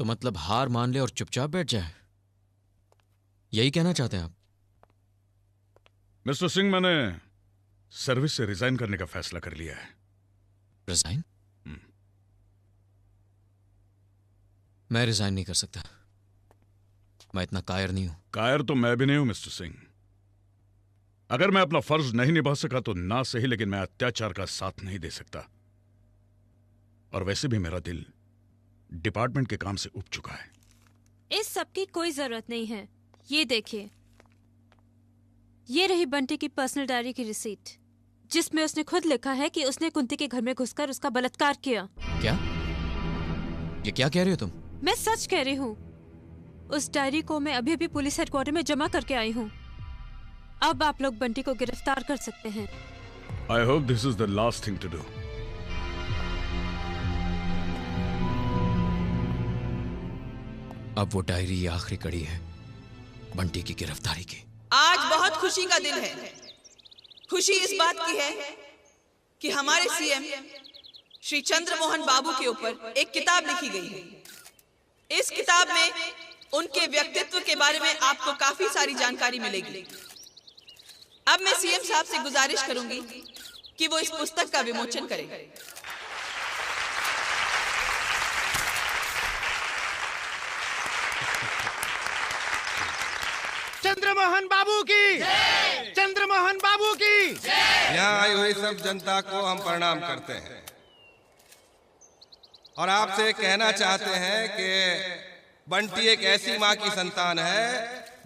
मतलब हार मान ले और चुपचाप बैठ जाए, यही कहना चाहते हैं आप? मिस्टर सिंह, मैंने सर्विस से रिजाइन करने का फैसला कर लिया है। रिजाइन? मैं रिजाइन नहीं कर सकता, मैं इतना कायर नहीं हूं। कायर तो मैं भी नहीं हूं मिस्टर सिंह। अगर मैं अपना फर्ज नहीं निभा सका तो ना सही, लेकिन मैं अत्याचार का साथ नहीं दे सकता। और वैसे भी मेरा दिल डिपार्टमेंट के काम से उब चुका है। इस सब की कोई जरूरत नहीं है। ये देखिए, ये रही बंटी की पर्सनल डायरी की रिसीट, जिसमें उसने खुद लिखा है कि उसने कुंती के घर में घुसकर उसका बलात्कार किया। क्या? ये क्या कह रही हो तुम? मैं सच कह रही हूँ। उस डायरी को मैं अभी अभी पुलिस हेडक्वार्टर में जमा करके आई हूँ। अब आप लोग बंटी को गिरफ्तार कर सकते हैं। I hope this is the last thing to do. अब वो डायरी ये आखिरी कड़ी है बंटी की गिरफ्तारी की। आज बहुत खुशी का दिन है। खुशी इस बात की है कि हमारे सीएम श्री चंद्रमोहन बाबू के ऊपर एक किताब लिखी गई है। इस किताब में उनके व्यक्तित्व के बारे में आपको काफी सारी जानकारी मिलेगी। अब मैं सीएम साहब से गुजारिश करूंगी कि वो इस पुस्तक का विमोचन करें। चंद्रमोहन बाबू की, चंद्रमोहन बाबू की। यहाँ आई हुई सब जनता को हम प्रणाम करते हैं और आपसे कहना चाहते हैं कि बंटी एक ऐसी माँ की संतान है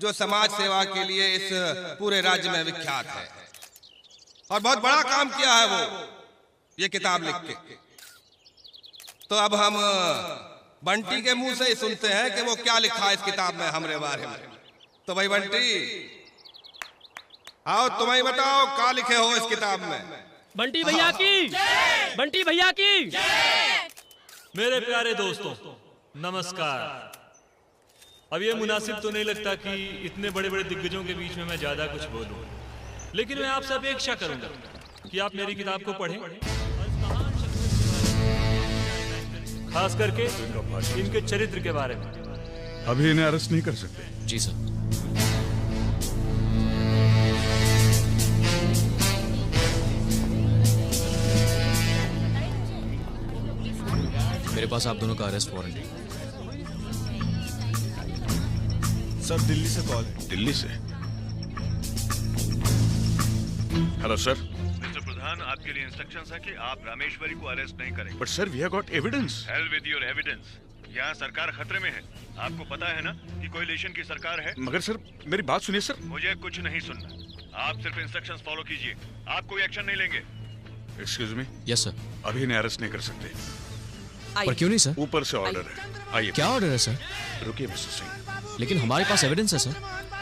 जो समाज सेवा के लिए इस पूरे राज्य में विख्यात है और बहुत बड़ा काम किया है वो ये किताब लिख के। तो अब हम बंटी के मुंह से ही सुनते हैं कि वो क्या लिखा है इस किताब में हमारे बारे में। तो भाई बंटी, आओ तुम ही बताओ क्या लिखे हो इस किताब में। बंटी भैया की, बंटी भैया की। मेरे प्यारे दोस्तों, नमस्कार। अब ये मुनासिब तो नहीं लगता कि इतने बड़े बड़े दिग्गजों के बीच में मैं ज्यादा कुछ बोलूं, लेकिन मैं आपसे अपेक्षा करूंगा कि आप मेरी किताब को पढ़ें, खास करके इनके चरित्र के बारे में। अभी इन्हें अरेस्ट नहीं कर सकते। जी सर। मेरे पास आप दोनों का अरेस्ट वारंट है। सर दिल्ली से कॉल है। दिल्ली से? Hello sir. मिस्टर प्रधान, आपके लिए इंस्ट्रक्शंस है कि आप रामेश्वरी को अरेस्ट नहीं करेंगे। But sir, we have got evidence. Hell with your evidence. यहाँ सरकार खतरे में है। आपको पता है ना कि कोएलिशन की सरकार है। मगर सर, मेरी बात सुनिए सर। मुझे कुछ नहीं सुनना, आप सिर्फ इंस्ट्रक्शंस फॉलो कीजिए। आप कोई एक्शन नहीं लेंगे। Excuse me. Yes sir. अभी इन्हें अरेस्ट नहीं कर सकते। पर क्यों नहीं सर? ऊपर से ऑर्डर है। आइए। क्या ऑर्डर है सर? रुकिए मिस्टर सिंह। लेकिन हमारे पास एविडेंस है सर।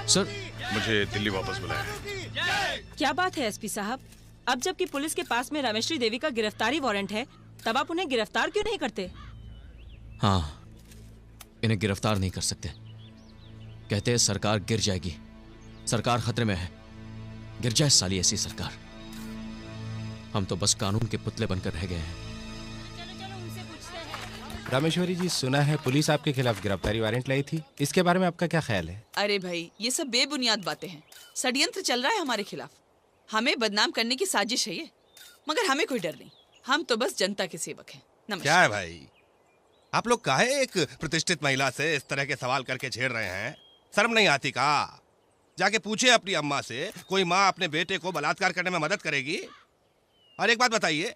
सर, मुझे दिल्ली वापस बुलाया है। क्या बात है एसपी साहब, अब जबकि पुलिस के पास में रामेश्वरी देवी का गिरफ्तारी वारंट है, तब आप उन्हें गिरफ्तार क्यों नहीं करते? हाँ, इन्हें गिरफ्तार नहीं कर सकते। कहते हैं सरकार गिर जाएगी। सरकार खतरे में है। गिर जाए साली ऐसी सरकार। हम तो बस कानून के पुतले बनकर रह गए हैं। रामेश्वरी जी, सुना है पुलिस आपके खिलाफ गिरफ्तारी वारंट लाई थी, इसके बारे में आपका क्या ख्याल है? अरे भाई, ये सब बेबुनियाद बातें हैं। षड्यंत्र चल रहा है हमारे खिलाफ, हमें बदनाम करने की साजिश है ये। मगर हमें कोई डर नहीं, हम तो बस जनता के सेवक हैं। नमस्कार। क्या है भाई, आप लोग काहे एक प्रतिष्ठित महिला से इस तरह के सवाल करके छेड़ रहे हैं? शर्म नहीं आती का? जाके पूछे अपनी अम्मा से, कोई माँ अपने बेटे को बलात्कार करने में मदद करेगी? और एक बात बताइए,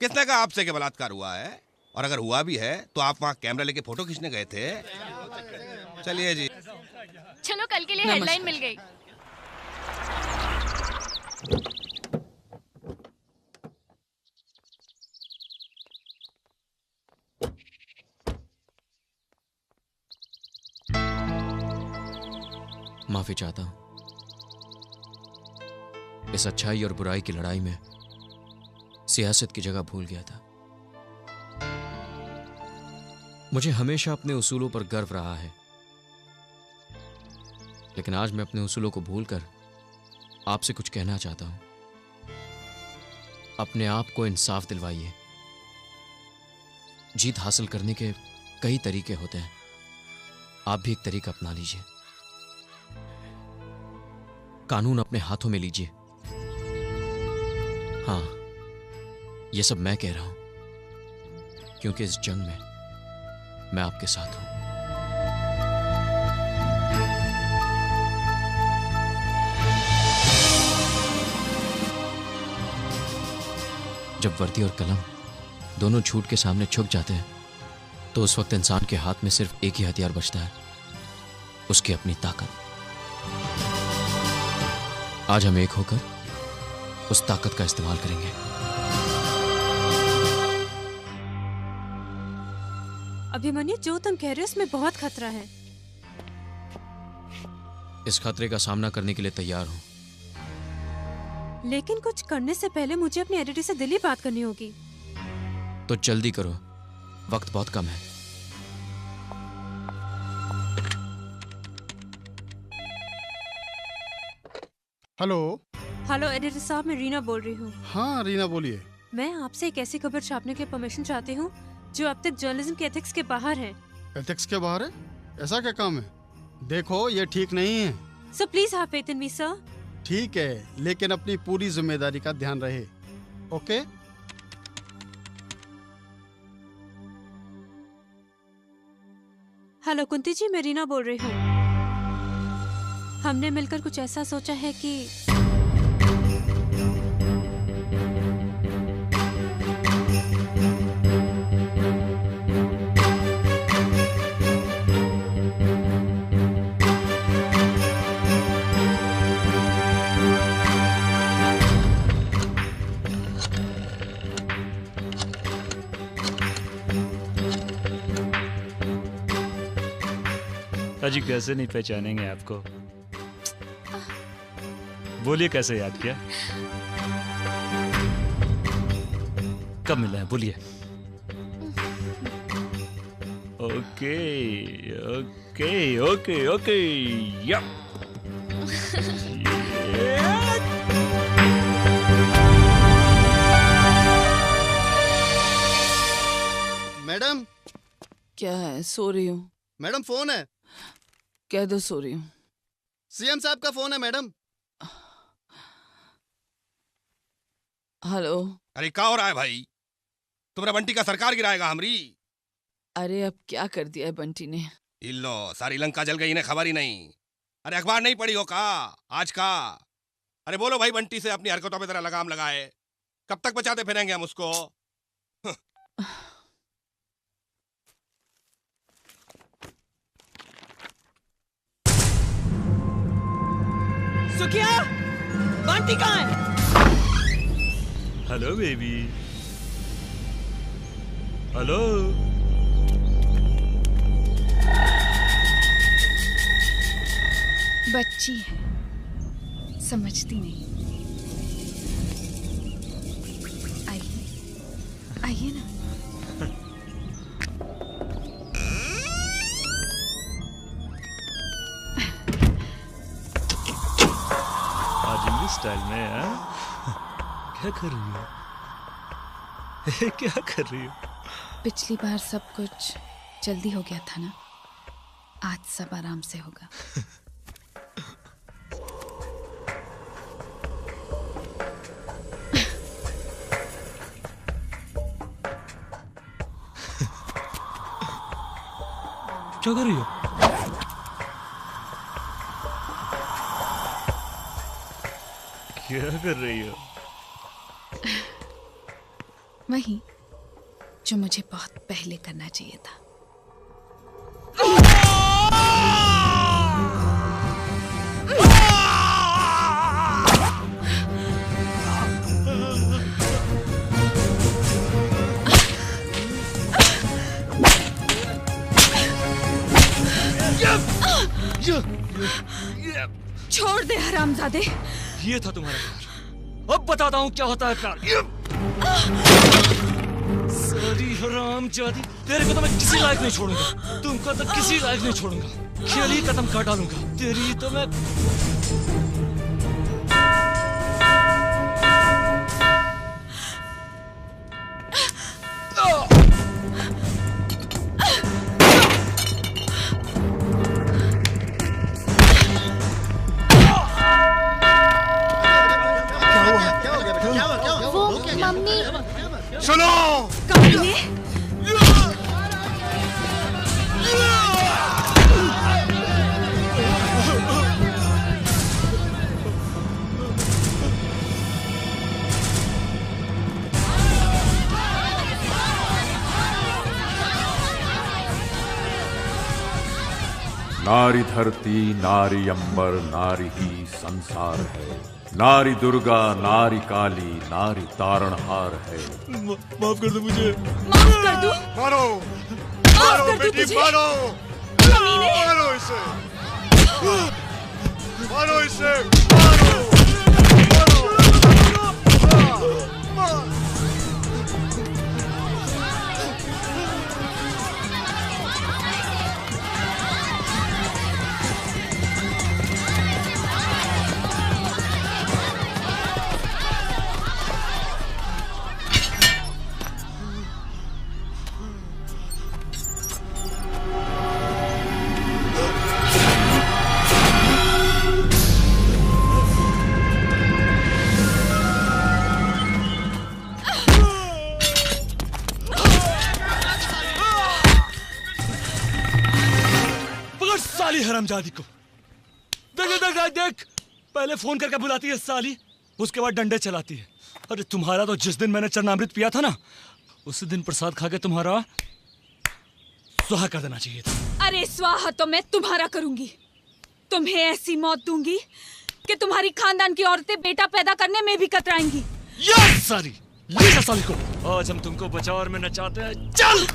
किसने कहा आपसे कि बलात्कार हुआ है? और अगर हुआ भी है तो आप वहाँ कैमरा लेके फोटो खींचने गए थे? चलिए जी। चलो, कल के लिए हेडलाइन मिल गई। माफी चाहता हूं, इस अच्छाई और बुराई की लड़ाई में सियासत की जगह भूल गया था। मुझे हमेशा अपने उसूलों पर गर्व रहा है, लेकिन आज मैं अपने उसूलों को भूलकर आपसे कुछ कहना चाहता हूं। अपने आप को इंसाफ दिलवाइए। जीत हासिल करने के कई तरीके होते हैं, आप भी एक तरीका अपना लीजिए। कानून अपने हाथों में लीजिए। हाँ, यह सब मैं कह रहा हूं क्योंकि इस जंग में मैं आपके साथ हूं। जब वर्दी और कलम दोनों झूठ के सामने झुक जाते हैं, तो उस वक्त इंसान के हाथ में सिर्फ एक ही हथियार बचता है, उसकी अपनी ताकत। आज हम एक होकर उस ताकत का इस्तेमाल करेंगे। अभिमन्यु, जो तुम कह रहे हो उसमें बहुत खतरा है। इस खतरे का सामना करने के लिए तैयार हूं, लेकिन कुछ करने से पहले मुझे अपनी एडिटर से दिली बात करनी होगी। तो जल्दी करो, वक्त बहुत कम है। हेलो। हेलो एडिटर साहब, मैं रीना बोल रही हूँ। हाँ रीना, बोलिए। मैं आपसे एक ऐसी खबर छापने की परमिशन चाहती हूँ जो अब तक जर्नलिज्म के एथिक्स के बाहर है। एथिक्स के बाहर है? ऐसा क्या काम है? देखो, ये ठीक नहीं है। So please have faith in me sir. ठीक है, लेकिन अपनी पूरी जिम्मेदारी का ध्यान रहे। ओके? हेलो कुंती जी, मैं रीना बोल रही हूँ। हमने मिलकर कुछ ऐसा सोचा है कि अजी कैसे नहीं पहचानेंगे आपको? बोलिए, कैसे याद किया? कब मिला है, बोलिए। ओके ओके ओके ओके, या मैडम। क्या है? सो रही हूँ। मैडम, फोन है। कह दो सो रही हूँ। सीएम साहब का फोन है मैडम। हेलो। अरे क्या हो रहा है भाई? तुम्हारा बंटी का सरकार गिराएगा हमरी। अरे अब क्या कर दिया है बंटी ने? इल्लो, सारी लंका जल गई, इन्हें खबर ही नहीं। अरे अखबार नहीं पढ़ी हो का आज का? अरे बोलो भाई, बंटी से अपनी हरकतों पे जरा लगाम लगाए। कब तक बचाते फिरेंगे हम उसको? सुखिया, बंटी कहाँ है? Hello baby. हेलो। बच्ची है, समझती नहीं। आइए आइए ना। आज इंग्लिश स्टाइल में है? क्या कर रही हो? क्या कर रही हो? पिछली बार सब कुछ जल्दी हो गया था ना, आज सब आराम से होगा। क्या कर रही हो? क्या कर रही हो? वही जो मुझे बहुत पहले करना चाहिए था। छोड़ दे हरामजादे। ये था तुम्हारा प्यार, अब बताता हूँ क्या होता है प्यार। सारी हरामजादी, तेरे को तो मैं किसी लायक नहीं छोड़ूंगा, तुमको तो किसी लायक नहीं छोड़ूंगा, खेल ही खत्म कर डालूंगा तेरी तो मैं। सुनो नारी धरती नारी अंबर नारी ही संसार है, नारी दुर्गा नारी काली नारी तारणहार है। माफ कर दो मुझे। माफ कर दो। मारो मारो बेटी, मारो मारो इसे, मारो इसे, साली हरामजादी को देख देख देख, पहले फोन करके बुलाती है साली, उसके बाद डंडे चलाती है। अरे तुम्हारा तो जिस दिन मैंने चरणामृत पिया था ना, उसी दिन प्रसाद खा के तुम्हारा स्वाहा कर देना चाहिए था। अरे स्वाहा तो मैं तुम्हारा करूंगी, तुम्हें ऐसी मौत दूंगी कि तुम्हारी खानदान की औरतें बेटा पैदा करने में भी कतराएंगी। यस साली, ले जा साली को, आज हम तुमको बाजार में नचाते हैं। चल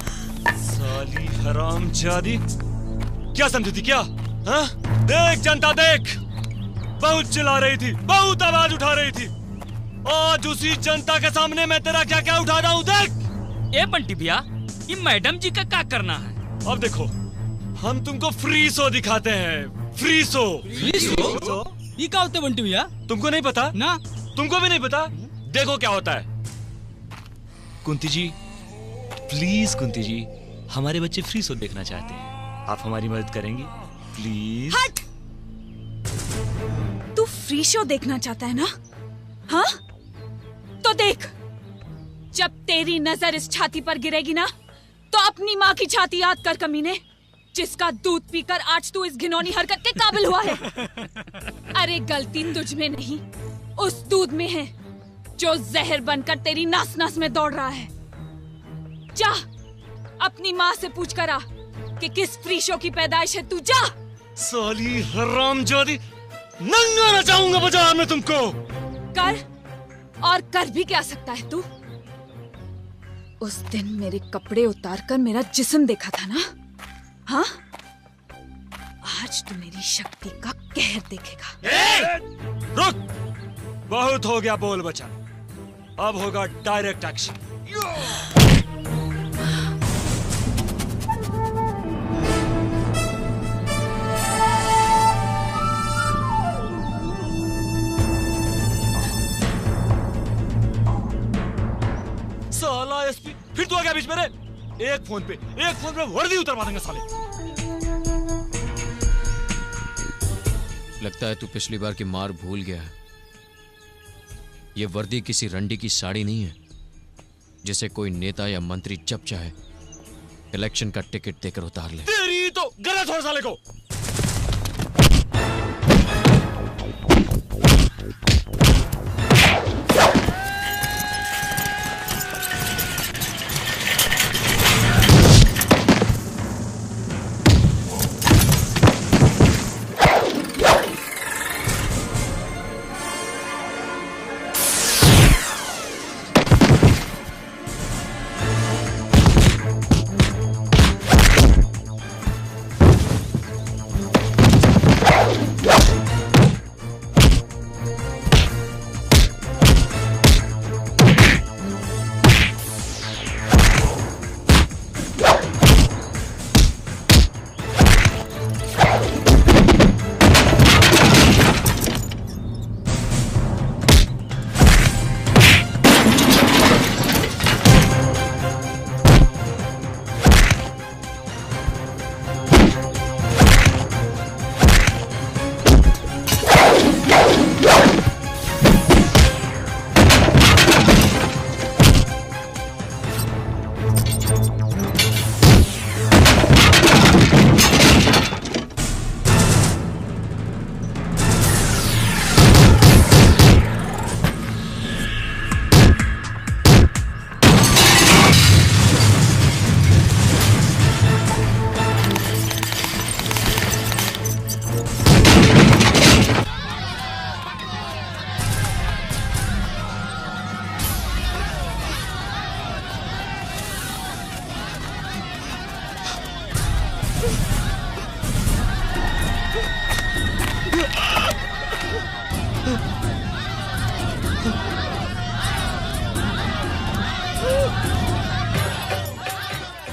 साली हरामजादी, क्या समझी थी क्या? हाँ? देख जनता देख, बहुत चिल्ला रही थी, बहुत आवाज उठा रही थी, आज उसी जनता के सामने मैं तेरा क्या क्या उठा रहा हूँ देख। ए बंटी भैया, ये मैडम जी का क्या करना है? अब देखो, हम तुमको फ्री शो दिखाते हैं, फ्री शो। Free show? ये क्या होता है बंटी भैया? तुमको नहीं पता ना? तुमको भी नहीं पता? देखो क्या होता है। कुंती जी प्लीज, कुंती जी हमारे बच्चे फ्री शो देखना चाहते हैं, आप हमारी मदद करेंगी प्लीज? हट! तू फ्री शो देखना चाहता है ना? हाँ? तो देख, जब तेरी नजर इस छाती पर गिरेगी ना, तो अपनी माँ की छाती याद कर कमीने, जिसका दूध पीकर आज तू इस घिनौनी हरकत के काबिल हुआ है। अरे गलती तुझ में नहीं, उस दूध में है जो जहर बनकर तेरी नास नास में दौड़ रहा है। जा अपनी माँ से पूछ कर आ कि किस फ्री शो की पैदाइश है तू, जा। साली हरामजादी, नंगा नचाऊंगा बाजार में तुमको। कर, और कर भी क्या सकता है तू? उस दिन मेरे कपड़े उतारकर मेरा जिस्म देखा था ना? हाँ? आज तू मेरी शक्ति का कहर देखेगा। रुक, बहुत हो गया बोल बचा, अब होगा डायरेक्ट एक्शन। साला एसपी, फिर तू आ गया बीच में रे? एक फोन पे वर्दी उतरवा देंगे साले। लगता है तू पिछली बार की मार भूल गया है। ये वर्दी किसी रंडी की साड़ी नहीं है जिसे कोई नेता या मंत्री जब चाहे इलेक्शन का टिकट देकर उतार ले। तेरी तो गलत हो साले को।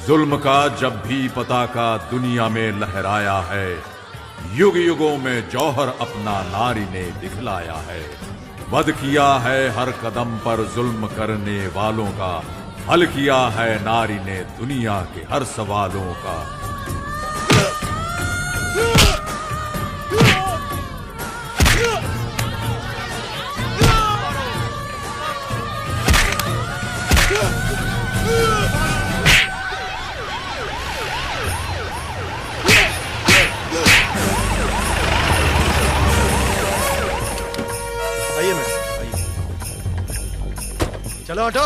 जुल्म का जब भी पताका दुनिया में लहराया है, युग युगों में जौहर अपना नारी ने दिखलाया है। वध किया है हर कदम पर जुल्म करने वालों का, हल किया है नारी ने दुनिया के हर सवालों का। चलो हटो।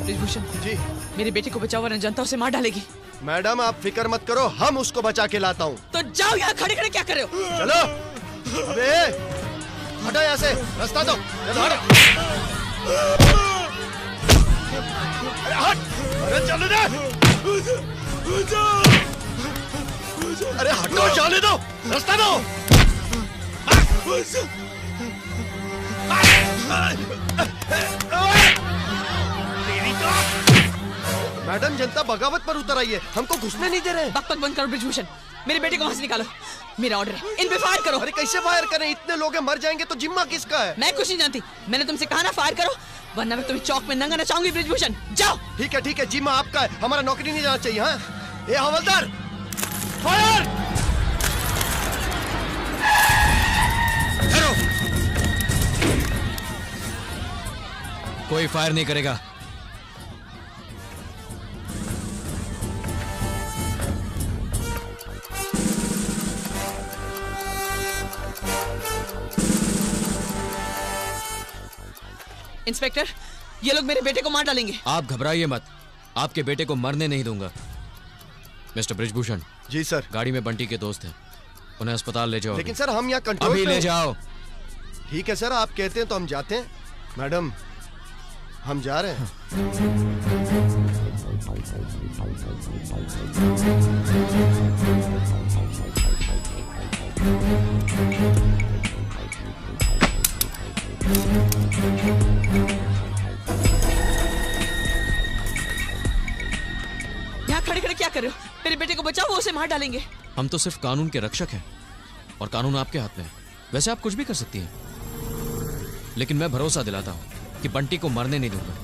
ब्रिजभूषण जी, मेरे बेटे को बचाओ वरना जनता उसे मार डालेगी। मैडम आप फिक्र मत करो, हम उसको बचा के लाता हूँ। तो जाओ, यहाँ खड़े खड़े क्या कर रहे हो? चलो। अबे हटो यहाँ से, रास्ता दो। चलो हटो। हट! अरे चलो ना! अरे हटो, जाने दो, रास्ता दो। मैडम जनता बगावत पर उतर आई है, हमको घुसने नहीं दे रहे। बकबक बंद करो ब्रिजभूषण, मेरे बेटे को वहां से निकालो। मेरा ऑर्डर है, इन पे फायर करो। अरे कैसे फायर करें? इतने लोग मर जाएंगे तो जिम्मा किसका है? मैं कुछ नहीं जानती, मैंने तुमसे कहा ना फायर करो, वरना मैं तुम्हें चौक में नंगा नचाऊंगी। ब्रिजभूषण जाओ। ठीक है, जिम्मा आपका है, हमारा नौकरी नहीं जाना चाहिए। हाँ, ए हवलदार, फायर! कोई फायर नहीं करेगा। इंस्पेक्टर, ये लोग मेरे बेटे को मार डालेंगे। आप घबराइए मत, आपके बेटे को मरने नहीं दूंगा। मिस्टर ब्रिजभूषण। जी सर। गाड़ी में बंटी के दोस्त हैं, उन्हें अस्पताल ले जाओ। लेकिन सर हम यहाँ कंट्रोल अभी ले जाओ। ठीक है सर, आप कहते हैं तो हम जाते हैं। मैडम हम जा रहे हैं। कर रहे हो? मेरे बेटे को बचाओ, वो उसे मार डालेंगे। हम तो सिर्फ कानून के रक्षक हैं और कानून आपके हाथ में है। वैसे आप कुछ भी कर सकती हैं, लेकिन मैं भरोसा दिलाता हूं कि बंटी को मरने नहीं दूंगा।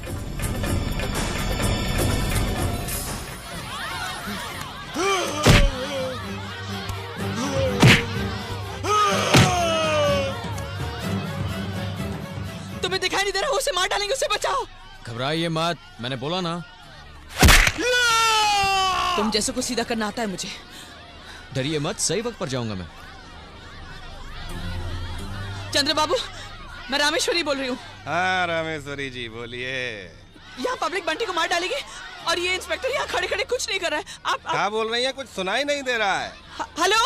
तुम्हें दिखाई नहीं दे रहा? उसे मार डालेंगे, उसे बचाओ। घबराइए मत, मैंने बोला ना। तुम जैसे को सीधा करना आता है मुझे। डरिए मत, सही वक्त पर जाऊंगा मैं। चंद्र बाबू, मैं रामेश्वरी बोल रही हूँ। हाँ रामेश्वरी जी बोलिए। यहाँ पब्लिक बंटी को मार डालेगी और ये इंस्पेक्टर यहाँ खड़े खड़े कुछ नहीं कर रहा है। आप क्या बोल रही हैं? कुछ सुनाई नहीं दे रहा है। हेलो,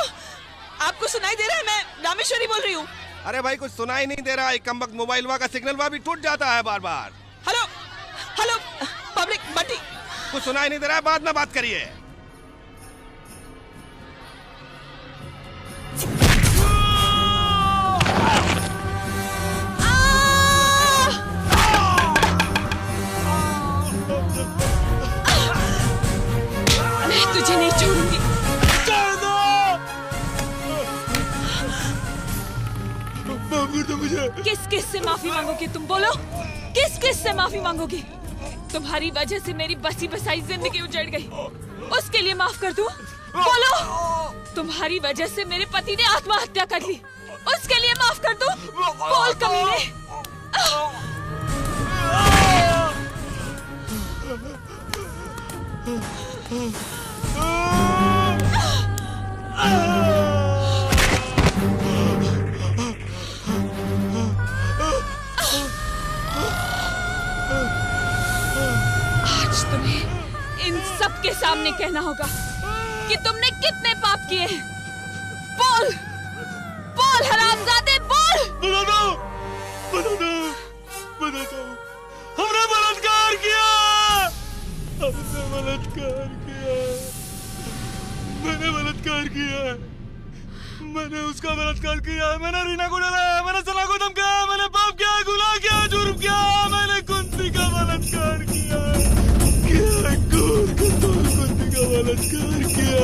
आपको सुनाई दे रहा है? मैं रामेश्वरी बोल रही हूँ। अरे भाई कुछ सुनाई नहीं दे रहा है। कमबख्त मोबाइल का सिग्नल भी टूट जाता है बार बार। Hello hello, public Bunty. कुछ सुनाई नहीं दे रहा है, बाद में बात करिए। मैं तुझे नहीं छोड़ूंगी। किस किस से माफी मांगोगी तुम? बोलो, किस किस से माफी मांगोगी? तुम्हारी वजह से मेरी बसी बसाई जिंदगी उजड़ गई, उसके लिए माफ कर दूं? बोलो, तुम्हारी वजह से मेरे पति ने आत्महत्या कर ली, उसके लिए माफ कर दूं? बोल कमीने। आज तुम्हें इन सब के सामने कहना होगा कि तुमने कितने पाप किए हैं। बोल बोल हरामजादे, बोल। बताता हूँ। हमने बलात्कार किया, मैंने बलात्कार किया, मैंने उसका बलात्कार किया, मैंने रीना को डराया, मैंने सना को धमकाया, मैंने पाप किया, गुनाह किया, जुर्म किया, मैंने कुंती का बलात्कार किया, कुंती का बलात्कार किया।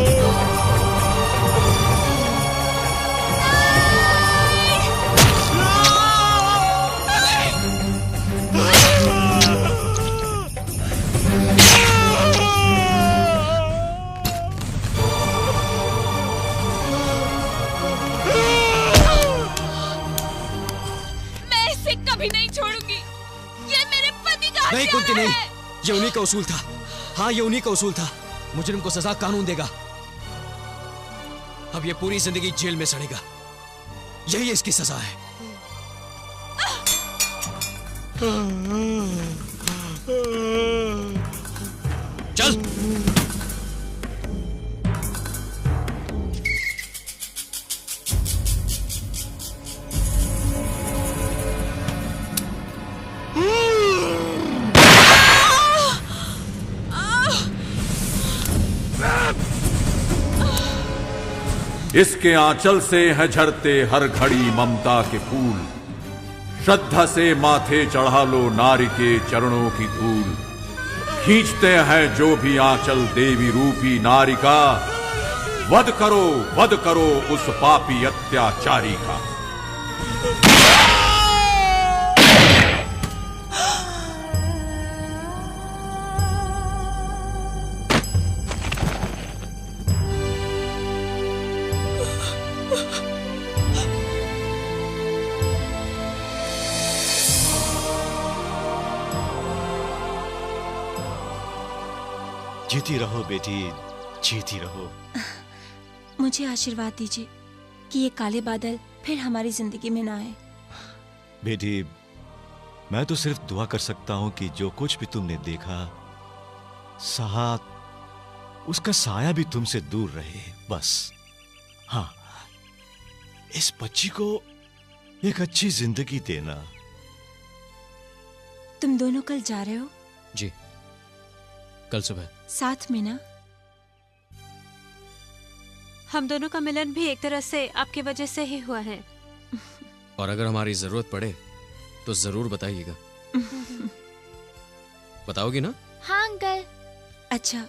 कभी नहीं छोड़ूंगी, ये मेरे पति का नहीं कुंती नहीं, ये उन्हीं का उसूल था। हाँ ये उन्हीं का उसूल था। मुजरिम को सजा कानून देगा। अब ये पूरी जिंदगी जेल में सड़ेगा, यही इसकी सजा है। चल इसके आंचल से है झरते हर घड़ी ममता के फूल। श्रद्धा से माथे चढ़ा लो नारी के चरणों की धूल। खींचते हैं जो भी आंचल देवी रूपी नारी का। वध करो उस पापी अत्याचारी का। जीती रहो बेटी, जीती रहो। मुझे आशीर्वाद दीजिए कि ये काले बादल फिर हमारी जिंदगी में ना आए। बेटी, मैं तो सिर्फ दुआ कर सकता हूं कि जो कुछ भी तुमने देखा सहा, उसका साया भी तुमसे दूर रहे, बस। हाँ, इस बच्ची को एक अच्छी जिंदगी देना। तुम दोनों कल जा रहे हो? जी, कल सुबह। साथ में ना? हम दोनों का मिलन भी एक तरह से आपकी वजह से ही हुआ है। और अगर हमारी जरूरत पड़े तो जरूर बताइएगा। बताओगी ना? हाँ अंकल। अच्छा,